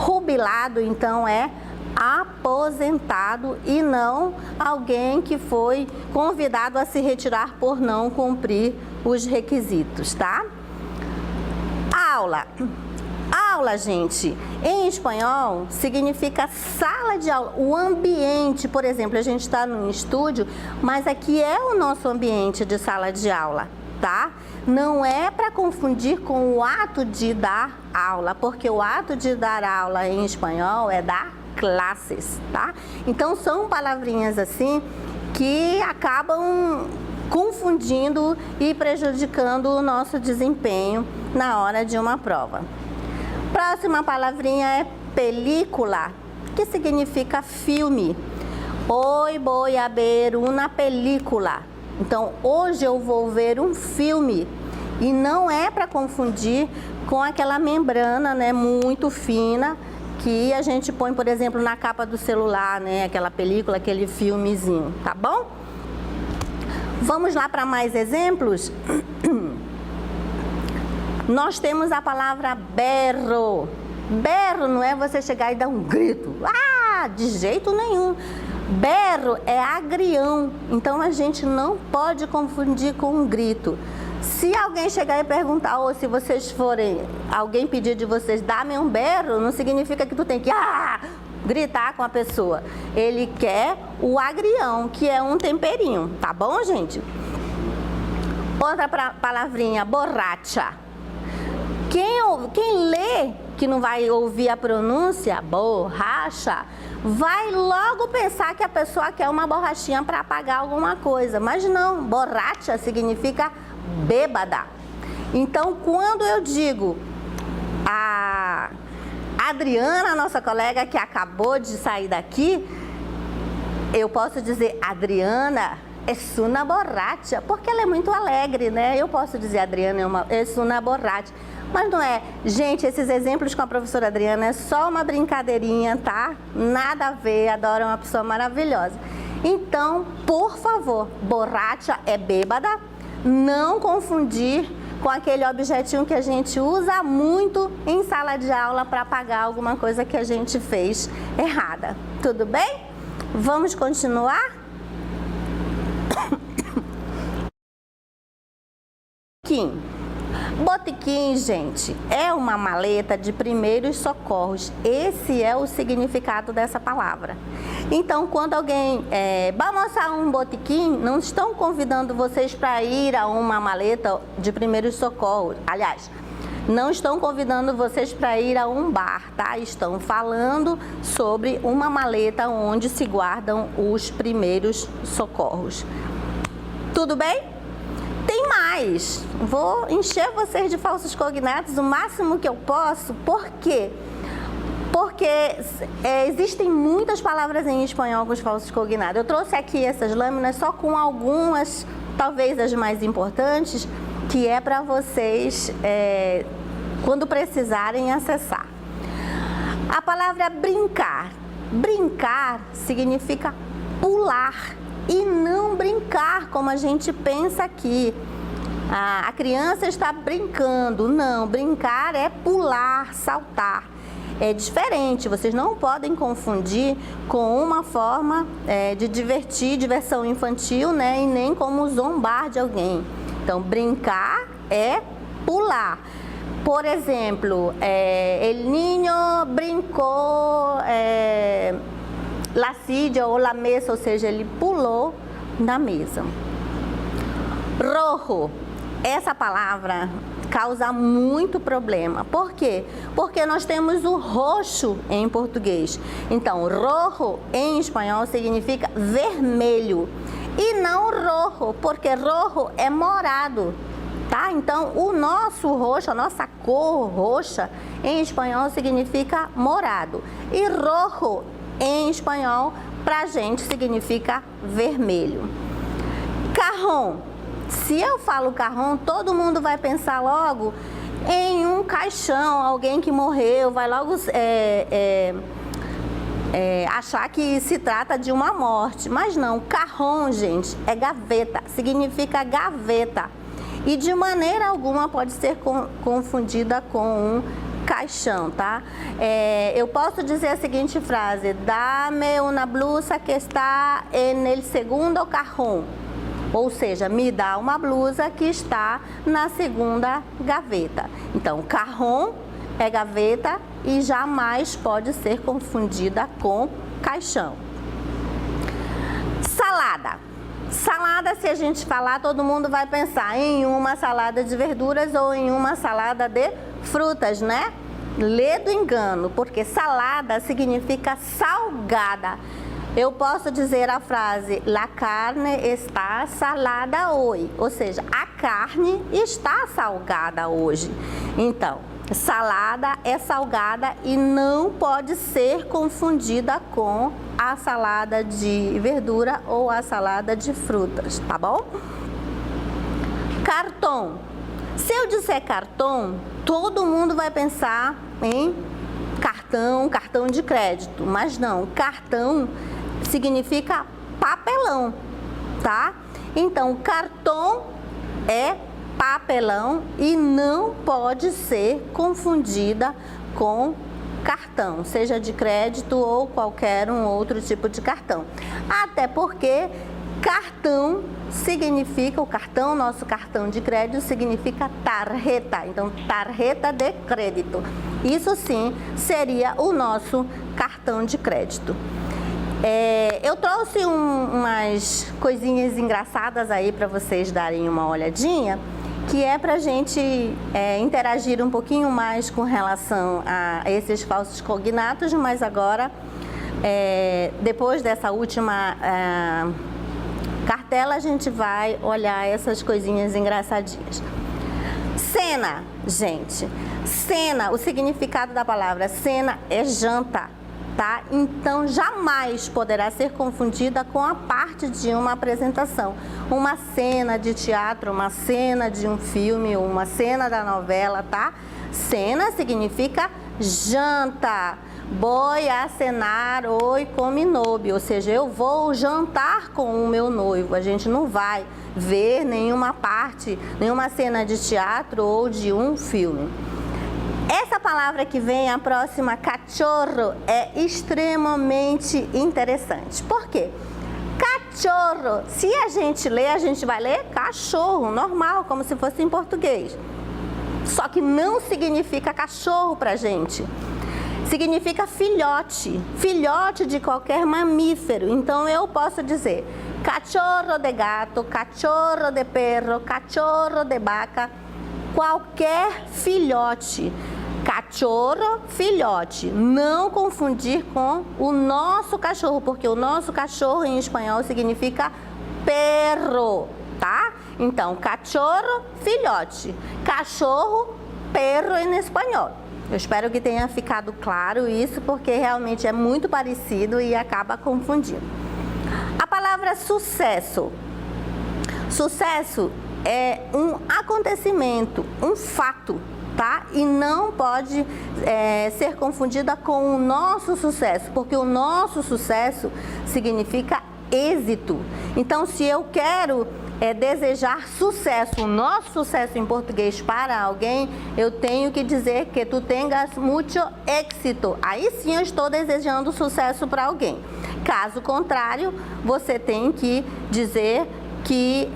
Jubilado, então, é aposentado e não alguém que foi convidado a se retirar por não cumprir os requisitos, tá? Aula. Aula, gente, em espanhol significa sala de aula, o ambiente. Por exemplo, a gente está num estúdio, mas aqui é o nosso ambiente de sala de aula, tá? Não é para confundir com o ato de dar aula, porque o ato de dar aula em espanhol é dar classes, tá? Então são palavrinhas assim que acabam confundindo e prejudicando o nosso desempenho na hora de uma prova. Próxima palavrinha é película, que significa filme. Hoy voy a ver una película. Então, hoje eu vou ver um filme. E não é para confundir com aquela membrana, né, muito fina que a gente põe, por exemplo, na capa do celular, né, aquela película, aquele filmezinho, tá bom? Vamos lá para mais exemplos? Nós temos a palavra berro. Berro não é você chegar e dar um grito. Ah, de jeito nenhum. Berro é agrião. Então a gente não pode confundir com um grito. Se alguém chegar e perguntar, ou se vocês forem, alguém pedir de vocês, dá-me um berro, não significa que tu tem que gritar com a pessoa. Ele quer o agrião, que é um temperinho, tá bom, gente? Outra palavrinha, borracha. Quem lê, que não vai ouvir a pronúncia, borracha, vai logo pensar que a pessoa quer uma borrachinha para apagar alguma coisa. Mas não, borracha significa bêbada. Então, quando eu digo a Adriana, nossa colega que acabou de sair daqui, eu posso dizer: Adriana é una borracha, porque ela é muito alegre, né? Eu posso dizer: Adriana é una borracha. Mas não é. Gente, esses exemplos com a professora Adriana é só uma brincadeirinha, tá? Nada a ver, adoro, é uma pessoa maravilhosa. Então, por favor, borracha é bêbada, não confundir com aquele objetinho que a gente usa muito em sala de aula para apagar alguma coisa que a gente fez errada. Tudo bem? Vamos continuar? Botequim, gente, é uma maleta de primeiros socorros. Esse é o significado dessa palavra. Então, quando alguém vai mostrar um botequim, não estão convidando vocês para ir a uma maleta de primeiros socorros. Aliás, não estão convidando vocês para ir a um bar, tá? Estão falando sobre uma maleta onde se guardam os primeiros socorros. Tudo bem? Tem mais. Vou encher vocês de falsos cognatos o máximo que eu posso. Por quê? Porque existem muitas palavras em espanhol com os falsos cognatos. Eu trouxe aqui essas lâminas só com algumas, talvez as mais importantes, que é para vocês, quando precisarem, acessar. A palavra brincar. Brincar significa pular e não brincar como a gente pensa aqui. A criança está brincando. Não, brincar é pular, saltar. É diferente, vocês não podem confundir com uma forma de diversão infantil, né? E nem como zombar de alguém. Então, brincar é pular. Por exemplo, el niño brincou la silla ou la mesa, ou seja, ele pulou na mesa. Rojo, essa palavra causa muito problema. Por quê? Porque nós temos o roxo em português. Então, rojo em espanhol significa vermelho. E não rojo, porque rojo é morado, tá? Então, o nosso roxo, a nossa cor roxa em espanhol significa morado. E rojo em espanhol, pra gente, significa vermelho. Cajón. Se eu falo cajón, todo mundo vai pensar logo em um caixão, alguém que morreu, vai logo achar que se trata de uma morte. Mas não, cajón, gente, é gaveta, significa gaveta. E de maneira alguma pode ser confundida com um caixão, tá? Eu posso dizer a seguinte frase: dame una blusa que está en el segundo cajón. Ou seja, me dá uma blusa que está na segunda gaveta. Então, cajón é gaveta e jamais pode ser confundida com caixão. Salada. Salada, se a gente falar, todo mundo vai pensar em uma salada de verduras ou em uma salada de frutas, né? Lê do engano, porque salada significa salgada. Eu posso dizer a frase, la carne está salada hoje, ou seja, a carne está salgada hoje. Então, salada é salgada e não pode ser confundida com a salada de verdura ou a salada de frutas, tá bom? Cartão. Se eu disser cartão, todo mundo vai pensar em cartão de crédito, mas não, cartão significa papelão, tá? Então, cartão é papelão e não pode ser confundida com cartão, seja de crédito ou qualquer um outro tipo de cartão. Até porque cartão significa, nosso cartão de crédito significa tarjeta. Então, tarjeta de crédito. Isso sim seria o nosso cartão de crédito. Eu trouxe umas coisinhas engraçadas aí para vocês darem uma olhadinha, que é para a gente interagir um pouquinho mais com relação a esses falsos cognatos, mas agora, depois dessa última cartela, a gente vai olhar essas coisinhas engraçadinhas. Cena, gente. Cena, o significado da palavra cena é janta. Tá? Então, jamais poderá ser confundida com a parte de uma apresentação. Uma cena de teatro, uma cena de um filme, uma cena da novela, tá? Cena significa janta. Voy a cenar hoy con mi novio, ou seja, eu vou jantar com o meu noivo. A gente não vai ver nenhuma parte, nenhuma cena de teatro ou de um filme. Essa palavra que vem, a próxima, cachorro, é extremamente interessante. Por quê? Cachorro, se a gente ler, a gente vai ler cachorro, normal, como se fosse em português. Só que não significa cachorro pra gente. Significa filhote, filhote de qualquer mamífero. Então eu posso dizer cachorro de gato, cachorro de perro, cachorro de vaca, qualquer filhote. Cachorro, filhote. Não confundir com o nosso cachorro, porque o nosso cachorro em espanhol significa perro, tá? Então, cachorro, filhote. Cachorro, perro em espanhol. Eu espero que tenha ficado claro isso, porque realmente é muito parecido e acaba confundindo. A palavra sucesso. Sucesso é um acontecimento, um fato, tá? E não pode ser confundida com o nosso sucesso, porque o nosso sucesso significa êxito. Então, se eu quero desejar sucesso, o nosso sucesso em português para alguém, eu tenho que dizer que tu tengas muito éxito. Aí sim eu estou desejando sucesso para alguém. Caso contrário, você tem que dizer que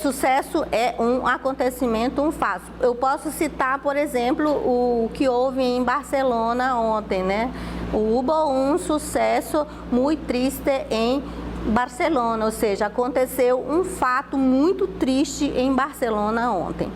sucesso é um acontecimento, um fato. Eu posso citar, por exemplo, o que houve em Barcelona ontem, né? Hubo um sucesso muito triste em Barcelona, ou seja, aconteceu um fato muito triste em Barcelona ontem.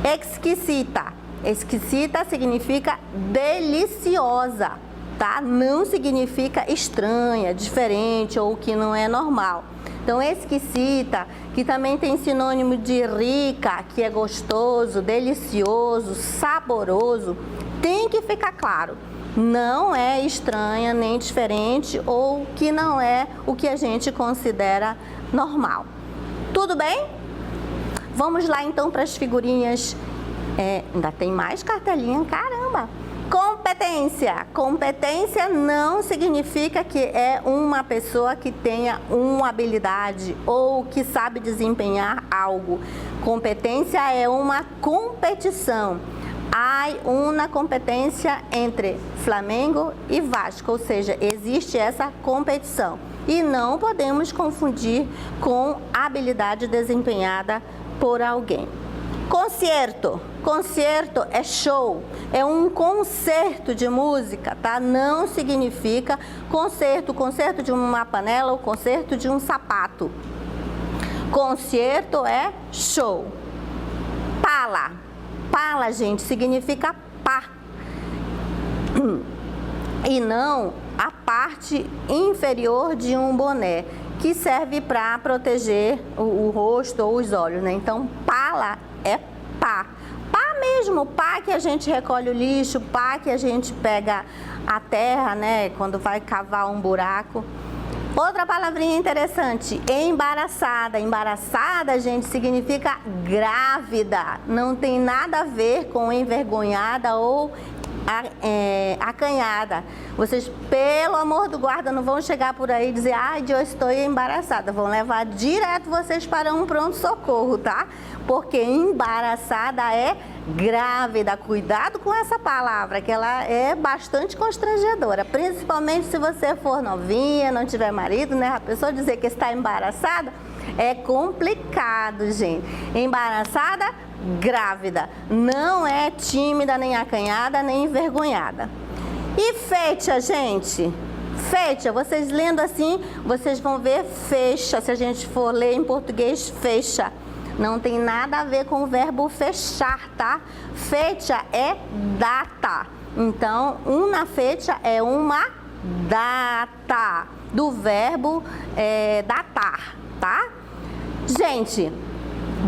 Exquisita. Exquisita significa deliciosa, tá? Não significa estranha, diferente ou que não é normal. Então, exquisita, que também tem sinônimo de rica, que é gostoso, delicioso, saboroso, tem que ficar claro. Não é estranha nem diferente ou que não é o que a gente considera normal. Tudo bem? Vamos lá então para as figurinhas. Ainda tem mais cartelinha, caramba! Competência. Competência não significa que é uma pessoa que tenha uma habilidade ou que sabe desempenhar algo. Competência é uma competição. Há uma competência entre Flamengo e Vasco, ou seja, existe essa competição. E não podemos confundir com habilidade desempenhada por alguém. Concerto. Concerto é show, é um concerto de música, tá? Não significa concerto, concerto de uma panela ou concerto de um sapato. Concerto é show. Pala. Pala, gente, significa pá. E não a parte inferior de um boné, que serve para proteger o rosto ou os olhos, né? Então, pala é pá. Pá mesmo, pá que a gente recolhe o lixo, pá que a gente pega a terra, né? Quando vai cavar um buraco. Outra palavrinha interessante, embaraçada. Embaraçada, gente, significa grávida. Não tem nada a ver com envergonhada ou acanhada. Vocês, pelo amor do guarda, não vão chegar por aí e dizer, ai, eu estou embaraçada. Vão levar direto vocês para um pronto-socorro, tá? Porque embaraçada é grávida. Cuidado com essa palavra, que ela é bastante constrangedora. Principalmente se você for novinha, não tiver marido, né? A pessoa dizer que está embaraçada é complicado, gente. Embaraçada, grávida. Não é tímida, nem acanhada, nem envergonhada. E fecha, gente. Fecha, vocês lendo assim, vocês vão ver fecha. Se a gente for ler em português, fecha. Não tem nada a ver com o verbo fechar, tá? Fecha é data. Então, uma fecha é uma data do verbo datar, tá? Gente,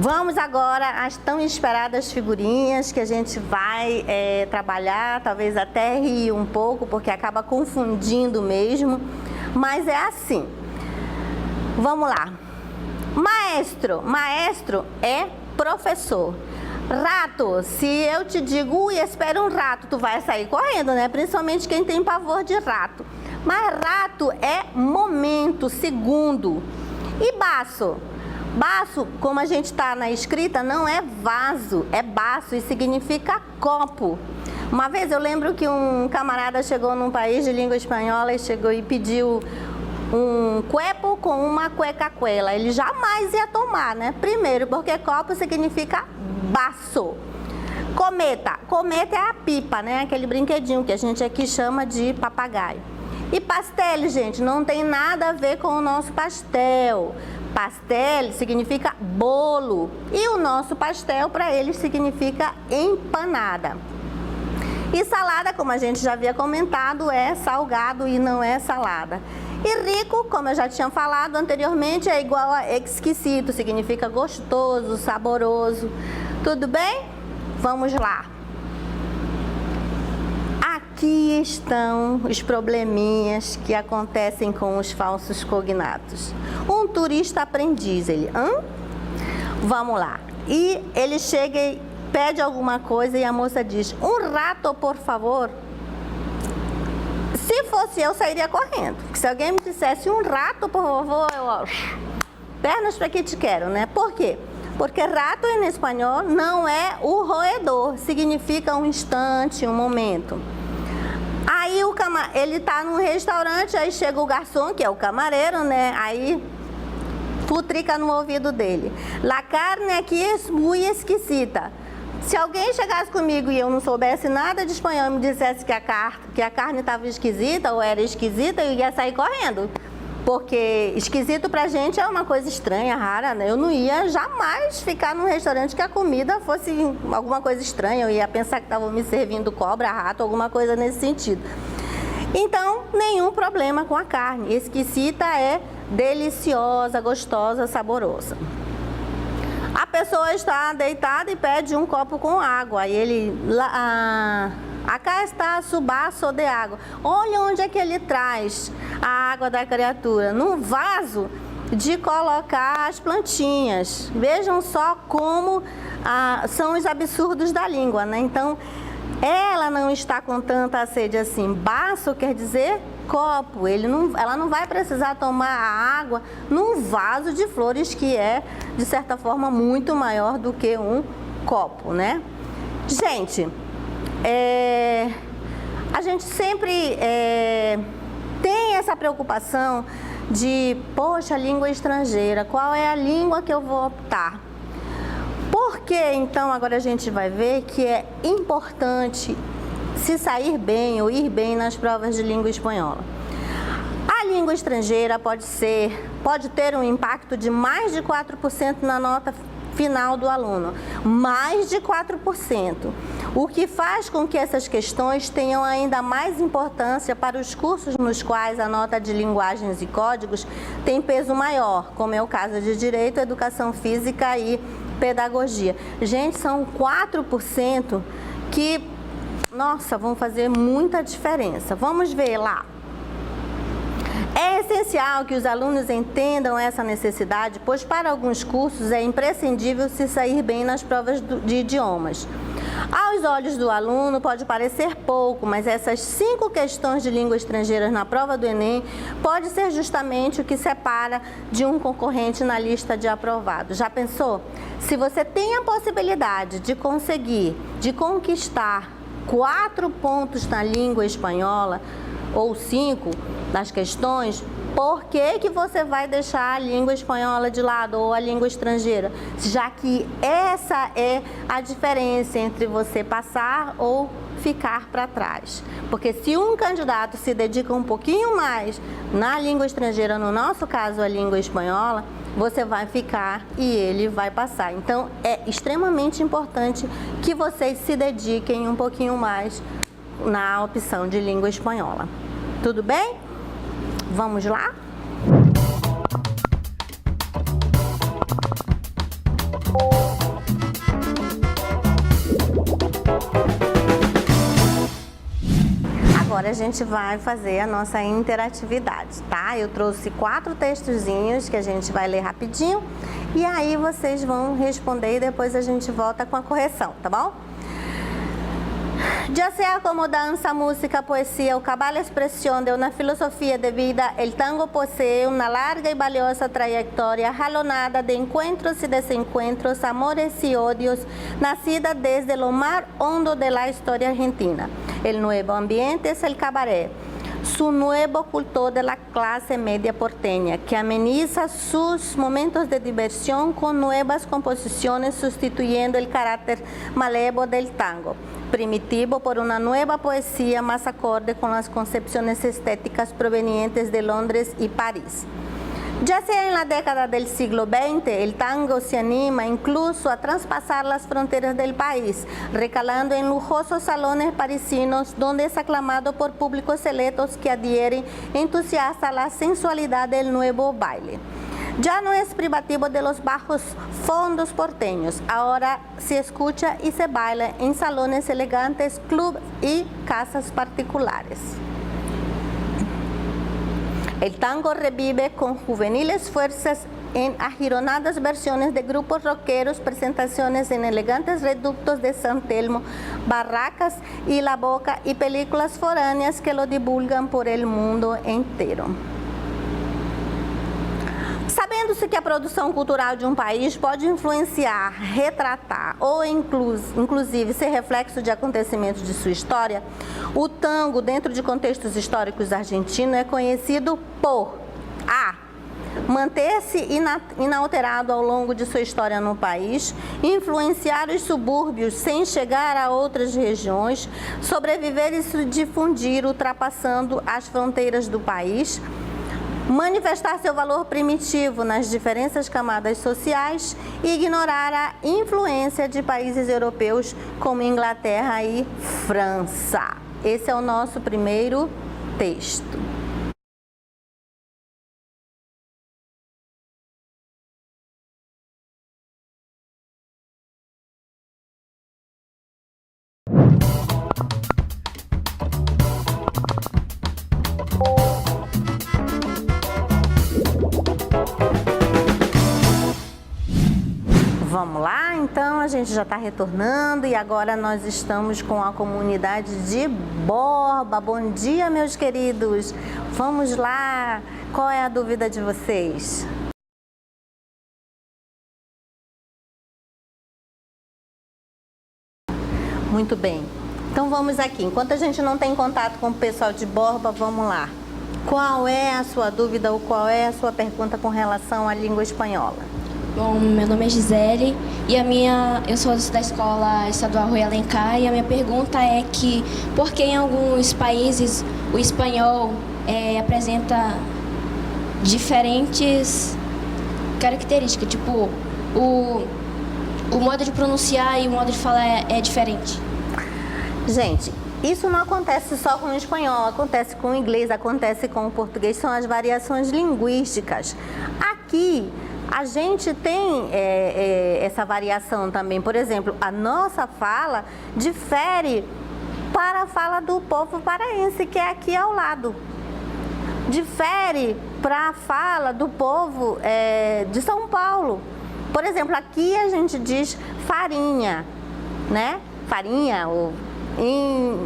vamos agora às tão esperadas figurinhas que a gente vai trabalhar, talvez até rir um pouco, porque acaba confundindo mesmo, mas é assim. Vamos lá. Maestro. Maestro é professor. Rato. Se eu te digo, ui, espera um rato, tu vai sair correndo, né? Principalmente quem tem pavor de rato. Mas rato é momento, segundo. E baço. Baço, como a gente está na escrita, não é vaso, é baço e significa copo. Uma vez eu lembro que um camarada chegou num país de língua espanhola e chegou e pediu um cuepo com uma cueca-cuela. Ele jamais ia tomar, né? Primeiro, porque copo significa baço. Cometa. Cometa é a pipa, né? Aquele brinquedinho que a gente aqui chama de papagaio. E pastel, gente, não tem nada a ver com o nosso pastel. Pastel significa bolo. E o nosso pastel, para eles, significa empanada. E salada, como a gente já havia comentado, é salgado e não é salada. E rico, como eu já tinha falado anteriormente, é igual a exquisito, significa gostoso, saboroso. Tudo bem? Vamos lá. Aqui estão os probleminhas que acontecem com os falsos cognatos. Um turista aprendiz, ele, Vamos lá. E ele chega e pede alguma coisa e a moça diz, um rato, por favor. Se fosse eu, sairia correndo. Porque se alguém me dissesse um rato, por favor, eu... Pernas para que te quero, né? Por quê? Porque rato em espanhol não é o roedor, significa um instante, um momento. Aí ele está num restaurante, aí chega o garçom, que é o camareiro, né? Aí futrica no ouvido dele. La carne aqui é muito esquisita. Se alguém chegasse comigo e eu não soubesse nada de espanhol e me dissesse que a carne estava esquisita ou era esquisita, eu ia sair correndo. Porque esquisito pra gente é uma coisa estranha, rara, né? Eu não ia jamais ficar num restaurante que a comida fosse alguma coisa estranha. Eu ia pensar que estavam me servindo cobra, rato, alguma coisa nesse sentido. Então, nenhum problema com a carne. Esquisita é deliciosa, gostosa, saborosa. A pessoa está deitada e pede um copo com água. E ele... Acá está su vaso de água. Olha onde é que ele traz a água da criatura. Num vaso de colocar as plantinhas. Vejam só como são os absurdos da língua, né? Então, ela não está com tanta sede assim. Baço quer dizer copo. Ela não vai precisar tomar a água num vaso de flores que é, de certa forma, muito maior do que um copo, né? Gente... a gente sempre tem essa preocupação de, poxa, língua estrangeira, qual é a língua que eu vou optar? Porque, então, agora a gente vai ver que é importante se sair bem ou ir bem nas provas de língua espanhola. A língua estrangeira pode ter um impacto de mais de 4% na nota final do aluno, mais de 4%, o que faz com que essas questões tenham ainda mais importância para os cursos nos quais a nota de linguagens e códigos tem peso maior, como é o caso de Direito, Educação Física e Pedagogia. Gente, são 4% que, nossa, vão fazer muita diferença. Vamos ver lá. É essencial que os alunos entendam essa necessidade, pois para alguns cursos é imprescindível se sair bem nas provas de idiomas. Aos olhos do aluno pode parecer pouco, mas essas 5 questões de língua estrangeira na prova do Enem pode ser justamente o que separa de um concorrente na lista de aprovados. Já pensou? Se você tem a possibilidade de conquistar 4 pontos na língua espanhola, ou 5 das questões, por que você vai deixar a língua espanhola de lado ou a língua estrangeira? Já que essa é a diferença entre você passar ou ficar para trás. Porque se um candidato se dedica um pouquinho mais na língua estrangeira, no nosso caso a língua espanhola, você vai ficar e ele vai passar. Então é extremamente importante que vocês se dediquem um pouquinho mais na opção de língua espanhola. Tudo bem? Vamos lá? Agora a gente vai fazer a nossa interatividade, tá? Eu trouxe 4 textozinhos que a gente vai ler rapidinho e aí vocês vão responder e depois a gente volta com a correção, tá bom? Ya sea como danza, música, poesía o cabal expresión de una filosofía de vida, el tango posee una larga y valiosa trayectoria jalonada de encuentros y desencuentros, amores y odios, nacida desde lo más hondo de la historia argentina. El nuevo ambiente es el cabaret. su nuevo culto de la clase media porteña, que ameniza sus momentos de diversión con nuevas composiciones, sustituyendo el carácter malevo del tango primitivo por una nueva poesía más acorde con las concepciones estéticas provenientes de Londres y París. Ya sea en la década del siglo XX, el tango se anima incluso a traspasar las fronteras del país, recalando en lujosos salones parisinos donde es aclamado por públicos selectos que adhieren entusiasta a la sensualidad del nuevo baile. Ya no es privativo de los bajos fondos porteños, ahora se escucha y se baila en salones elegantes, clubes y casas particulares. El tango revive con juveniles fuerzas en agironadas versiones de grupos rockeros, presentaciones en elegantes reductos de San Telmo, barracas y La Boca y películas foráneas que lo divulgan por el mundo inteiro. Sabendo-se que a produção cultural de um país pode influenciar, retratar ou inclusive ser reflexo de acontecimentos de sua história, o tango, dentro de contextos históricos argentinos, é conhecido por a. manter-se inalterado ao longo de sua história no país, influenciar os subúrbios sem chegar a outras regiões, sobreviver e se difundir ultrapassando as fronteiras do país, manifestar seu valor primitivo nas diferentes camadas sociais e ignorar a influência de países europeus como Inglaterra e França. Esse é o nosso primeiro texto. Vamos lá, então a gente já está retornando e agora nós estamos com a comunidade de Borba. Bom dia, meus queridos. Vamos lá, qual é a dúvida de vocês? Muito bem, então vamos aqui. Enquanto a gente não tem contato com o pessoal de Borba, vamos lá. Qual é a sua dúvida ou qual é a sua pergunta com relação à língua espanhola? Bom, meu nome é Gisele e eu sou da Escola Estadual Rui Alencar e a minha pergunta é que por que em alguns países o espanhol apresenta diferentes características, tipo o modo de pronunciar e o modo de falar é diferente? Gente, isso não acontece só com o espanhol, acontece com o inglês, acontece com o português, são as variações linguísticas. Aqui a gente tem essa variação também. Por exemplo, a nossa fala difere para a fala do povo paraense, que é aqui ao lado. Difere para a fala do povo de São Paulo. Por exemplo, aqui a gente diz farinha, né? Farinha, ou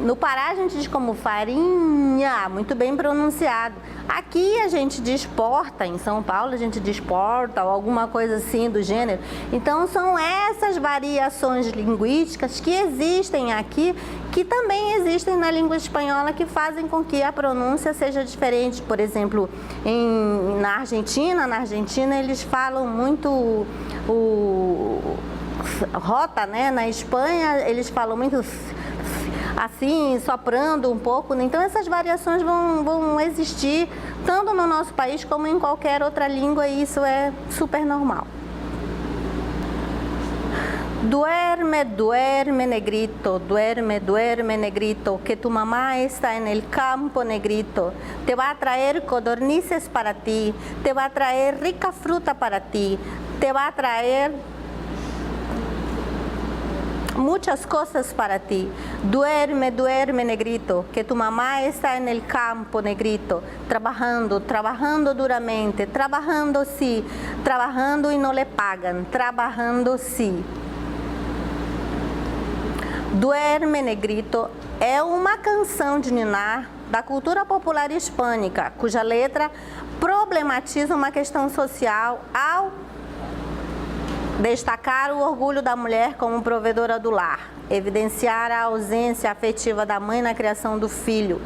no Pará a gente diz como farinha, muito bem pronunciado. Aqui a gente diz porta, em São Paulo a gente diz porta ou alguma coisa assim do gênero. Então são essas variações linguísticas que existem aqui, que também existem na língua espanhola, que fazem com que a pronúncia seja diferente. Por exemplo, na Argentina eles falam muito o rota, né? Na Espanha eles falam muito assim, soprando um pouco. Então essas variações vão existir tanto no nosso país como em qualquer outra língua, e isso é super normal. Duerme, duerme, negrito, duerme, duerme, negrito, que tu mamá está en el campo, negrito. Te va a traer codornices para ti, te va a traer rica fruta para ti, te va a traer muchas cosas para ti. Duerme, duerme, negrito, que tu mamá está en el campo, negrito, trabajando, trabajando duramente, trabajando sí, trabajando y no le pagan, trabajando sí. Duerme, negrito é uma canção de ninar da cultura popular hispânica, cuja letra problematiza uma questão social ao destacar o orgulho da mulher como provedora do lar, evidenciar a ausência afetiva da mãe na criação do filho,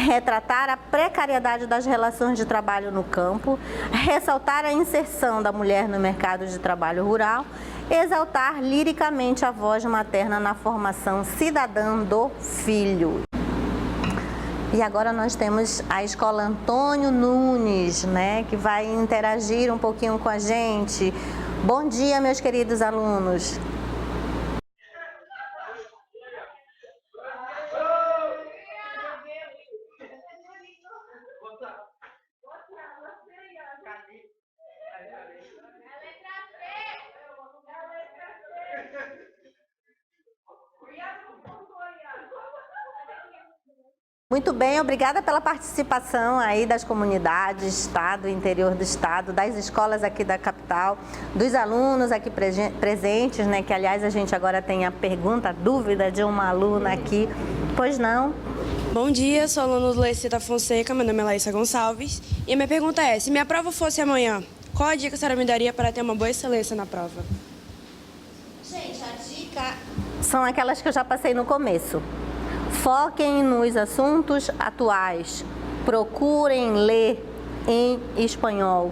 retratar a precariedade das relações de trabalho no campo, ressaltar a inserção da mulher no mercado de trabalho rural, exaltar liricamente a voz materna na formação cidadã do filho. E agora nós temos a Escola Antônio Nunes, né, que vai interagir um pouquinho com a gente. Bom dia, meus queridos alunos. Muito bem, obrigada pela participação aí das comunidades, tá, do interior do estado, das escolas aqui da capital, dos alunos aqui presentes, né, que aliás a gente agora tem a pergunta, a dúvida de uma aluna aqui, pois não? Bom dia, sou aluno do Lecita Fonseca, meu nome é Laísa Gonçalves, e a minha pergunta é, se minha prova fosse amanhã, qual a dica que a senhora me daria para ter uma boa excelência na prova? Gente, a dica são aquelas que eu já passei no começo. Foquem nos assuntos atuais, procurem ler em espanhol,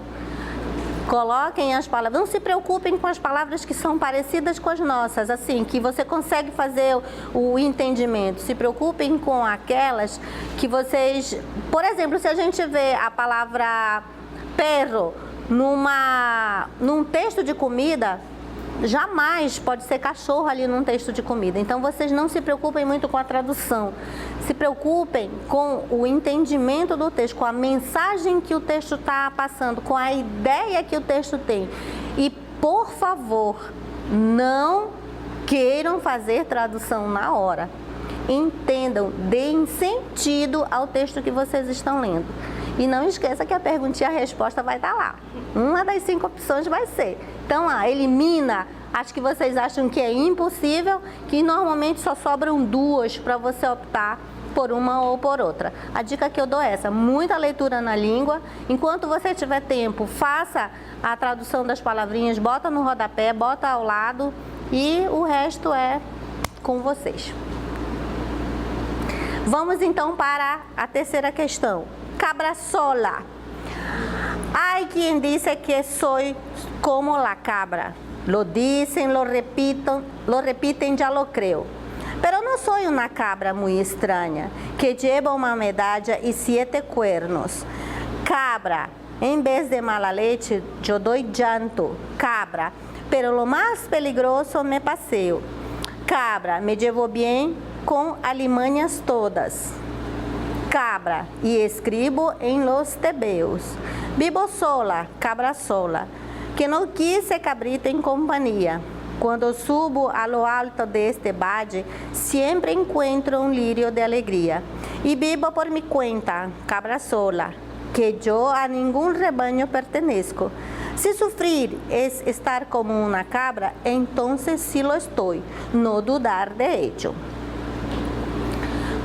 coloquem as palavras, não se preocupem com as palavras que são parecidas com as nossas, assim, que você consegue fazer o entendimento, se preocupem com aquelas que vocês, por exemplo, se a gente vê a palavra perro num texto de comida, jamais pode ser cachorro ali num texto de comida. Então, vocês não se preocupem muito com a tradução. Se preocupem com o entendimento do texto, com a mensagem que o texto está passando, com a ideia que o texto tem. E, por favor, não queiram fazer tradução na hora. Entendam, deem sentido ao texto que vocês estão lendo. E não esqueça que a pergunta e a resposta vai estar lá. Uma das 5 opções vai ser. Então, elimina as que vocês acham que é impossível, que normalmente só sobram 2 para você optar por uma ou por outra. A dica que eu dou é essa, muita leitura na língua. Enquanto você tiver tempo, faça a tradução das palavrinhas, bota no rodapé, bota ao lado e o resto é com vocês. Vamos então para a terceira questão. Cabra sola. Hay quien dice que soy como la cabra. Lo dicen, lo repiten, ya lo creo. Pero no soy una cabra muy extraña, que lleva una medalla y 7 cuernos. Cabra, en vez de mala leche, yo doy llanto. Cabra, pero lo más peligroso me paseo. Cabra, me llevo bien con alimañas todas. Cabra, y escribo en los tebeos. Vivo sola, cabra sola, que no quise cabrita en compañía. Cuando subo a lo alto de este valle, siempre encuentro un lirio de alegría. Y vivo por mi cuenta, cabra sola, que yo a ningún rebaño pertenezco. Si sufrir es estar como una cabra, entonces sí lo estoy, no dudar de ello.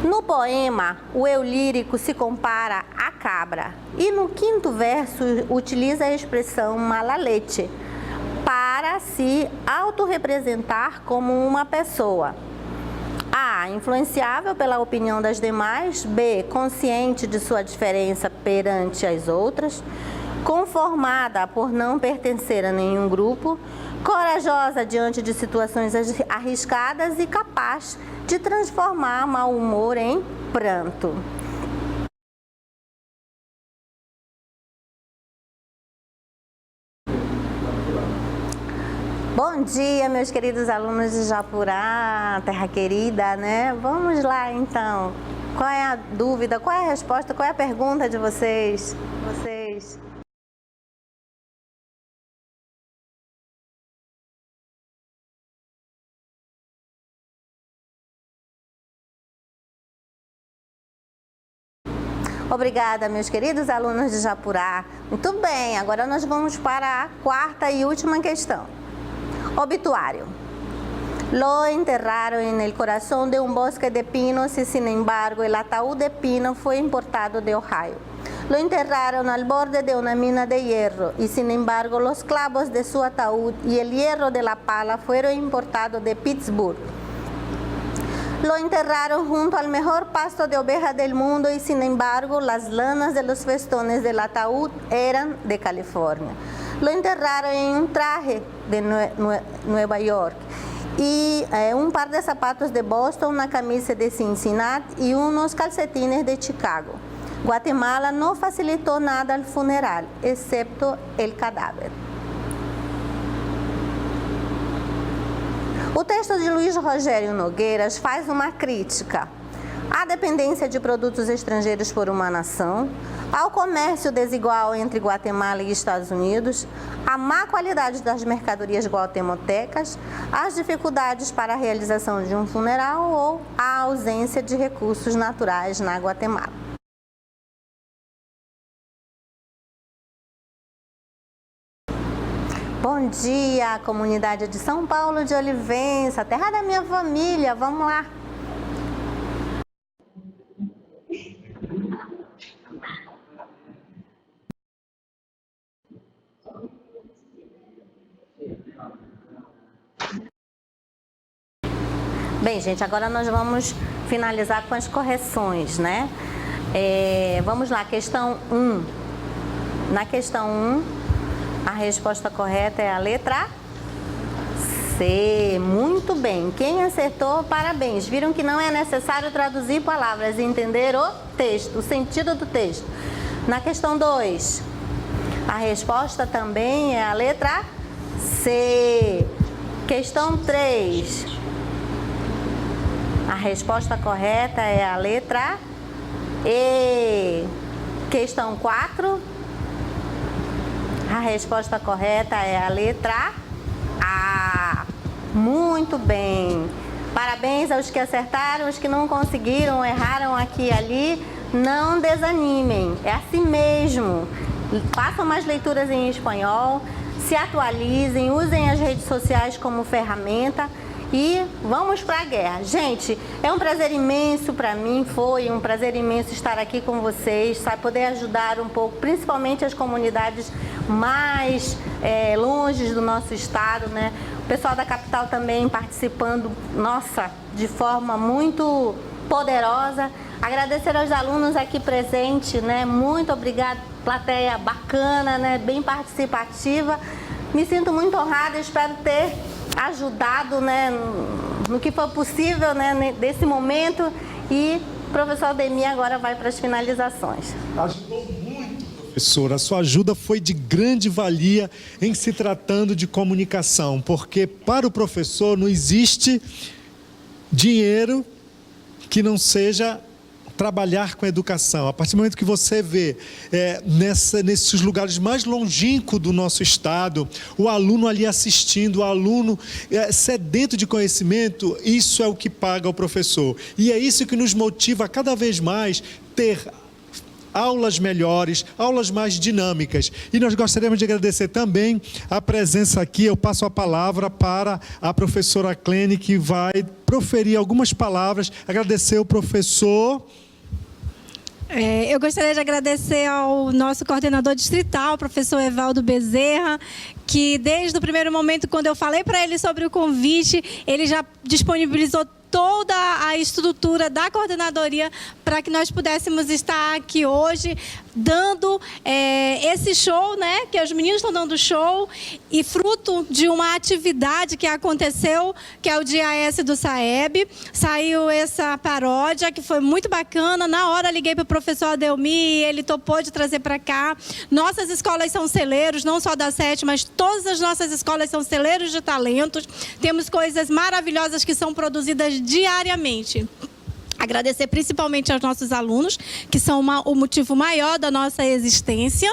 No poema, o eu lírico se compara à cabra e no 5º verso utiliza a expressão mala leche para se autorrepresentar como uma pessoa. A. Influenciável pela opinião das demais. B. Consciente de sua diferença perante as outras. Conformada por não pertencer a nenhum grupo. Corajosa diante de situações arriscadas e capaz de transformar mau humor em pranto. Bom dia, meus queridos alunos de Japurá, terra querida, né? Vamos lá, então. Qual é a dúvida, qual é a resposta, qual é a pergunta de vocês? Obrigada, meus queridos alunos de Japurá. Muito bem, agora nós vamos para a 4ª e última questão. Obituário. Lo enterraron en el corazón de un bosque de pinos y sin embargo el ataúd de pino fue importado de Ohio. Lo enterraron al borde de una mina de hierro y sin embargo los clavos de su ataúd y el hierro de la pala fueron importados de Pittsburgh. Lo enterraron junto al mejor pasto de oveja del mundo y sin embargo las lanas de los festones del ataúd eran de California. Lo enterraron en un traje de Nueva York y un par de zapatos de Boston, una camisa de Cincinnati y unos calcetines de Chicago. Guatemala no facilitou nada al funeral, excepto el cadáver. O texto de Luiz Rogério Nogueiras faz uma crítica à dependência de produtos estrangeiros por uma nação, ao comércio desigual entre Guatemala e Estados Unidos, à má qualidade das mercadorias guatemaltecas, às dificuldades para a realização de um funeral ou à ausência de recursos naturais na Guatemala. Bom dia, comunidade de São Paulo de Olivença, terra da minha família, vamos lá. Bem, gente, agora nós vamos finalizar com as correções, né? Vamos lá, questão 1. Na questão 1, a resposta correta é a letra C. Muito bem. Quem acertou, parabéns. Viram que não é necessário traduzir palavras e entender o texto, o sentido do texto. Na questão 2, a resposta também é a letra C. Questão 3. A resposta correta é a letra E. Questão 4. A resposta correta é a letra A. Muito bem. Parabéns aos que acertaram, os que não conseguiram, erraram aqui e ali. Não desanimem, é assim mesmo. Façam mais leituras em espanhol, se atualizem, usem as redes sociais como ferramenta e vamos para a guerra. Gente, é um prazer imenso para mim, foi um prazer imenso estar aqui com vocês, sabe, poder ajudar um pouco, principalmente as comunidades mais longe do nosso estado, né? O pessoal da capital também participando, nossa, de forma muito poderosa. Agradecer aos alunos aqui presentes, né? Muito obrigada, plateia bacana, né? Bem participativa. Me sinto muito honrada, espero ter ajudado, né, no que for possível, né, desse momento. E o professor Ademir agora vai para as finalizações. Ajudou muito, professora. A sua ajuda foi de grande valia em se tratando de comunicação, porque para o professor não existe dinheiro que não seja trabalhar com a educação. A partir do momento que você vê nesses lugares mais longínquos do nosso estado, o aluno ali assistindo, o aluno sedento de conhecimento, isso é o que paga o professor. E é isso que nos motiva a cada vez mais ter aulas melhores, aulas mais dinâmicas. E nós gostaríamos de agradecer também a presença aqui. Eu passo a palavra para a professora Clene, que vai proferir algumas palavras. Agradecer o professor. Eu gostaria de agradecer ao nosso coordenador distrital, professor Evaldo Bezerra, que desde o primeiro momento, quando eu falei para ele sobre o convite, ele já disponibilizou toda a estrutura da coordenadoria para que nós pudéssemos estar aqui hoje dando esse show, né? Que os meninos estão dando show e fruto de uma atividade que aconteceu, que é o Dia S do SAEB. Saiu essa paródia que foi muito bacana. Na hora liguei para o professor Adelmir e ele topou de trazer para cá. Nossas escolas são celeiros, não só da SET, mas todas as nossas escolas são celeiros de talentos. Temos coisas maravilhosas que são produzidas diariamente. Agradecer principalmente aos nossos alunos, que são o motivo maior da nossa existência,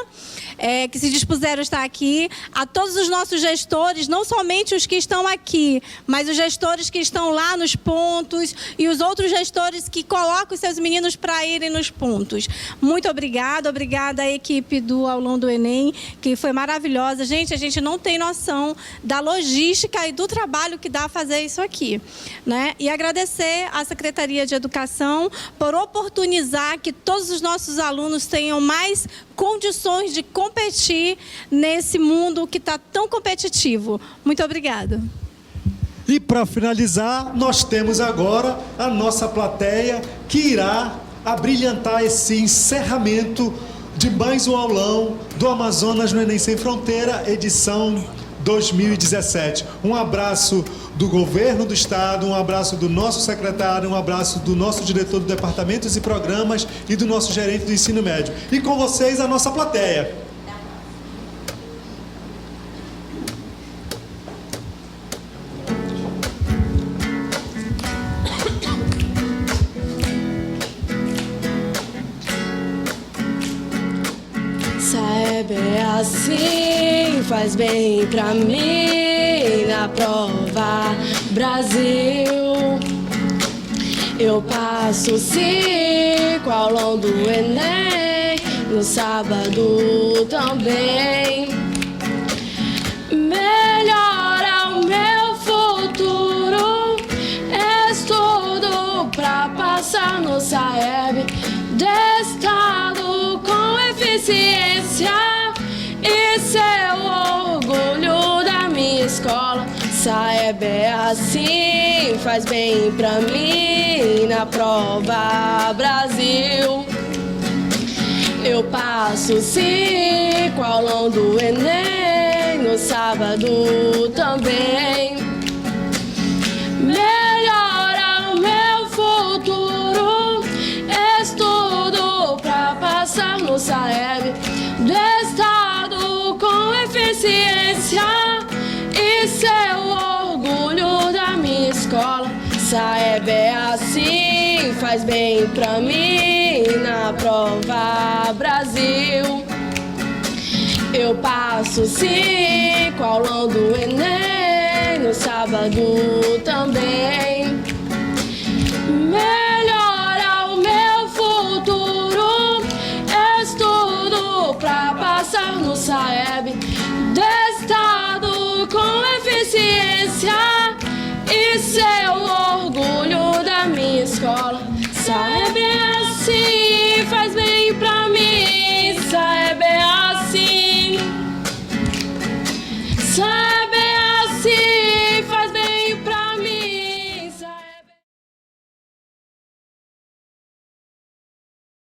que se dispuseram a estar aqui, a todos os nossos gestores, não somente os que estão aqui, mas os gestores que estão lá nos pontos e os outros gestores que colocam os seus meninos para irem nos pontos. Muito obrigada, obrigada à equipe do Aulão do Enem, que foi maravilhosa. Gente, a gente não tem noção da logística e do trabalho que dá fazer isso aqui, né? E agradecer à Secretaria de Educação por oportunizar que todos os nossos alunos tenham mais condições de competir nesse mundo que está tão competitivo. Muito obrigada. E para finalizar, nós temos agora a nossa plateia que irá abrilhantar esse encerramento de mais um aulão do Amazonas no Enem Sem Fronteira, edição 2017. Um abraço do governo do estado, um abraço do nosso secretário, um abraço do nosso diretor do departamentos e programas e do nosso gerente do ensino médio. E com vocês, a nossa plateia. Saeb é assim, faz bem pra mim na prova Brasil. Eu passo 5 ao longo do Enem, no sábado também. Melhora o meu futuro, estudo pra passar no Saeb de estado com eficiência e ser o orgulho da minha escola. Saeb é assim, faz bem pra mim na prova Brasil. Eu passo 5 ao longo do Enem, no sábado também. Melhora o meu futuro, estudo pra passar no Saeb do estado com eficiência e ser o orgulho da minha escola. Saeb é assim, faz bem pra mim na prova Brasil. Eu passo 5 ao longo do Enem, no sábado também. Melhora o meu futuro, estudo pra passar no Saeb de estado com eficiência e ser o orgulho da minha escola. Saeb é assim, faz bem pra mim. Saeb é assim. Saeb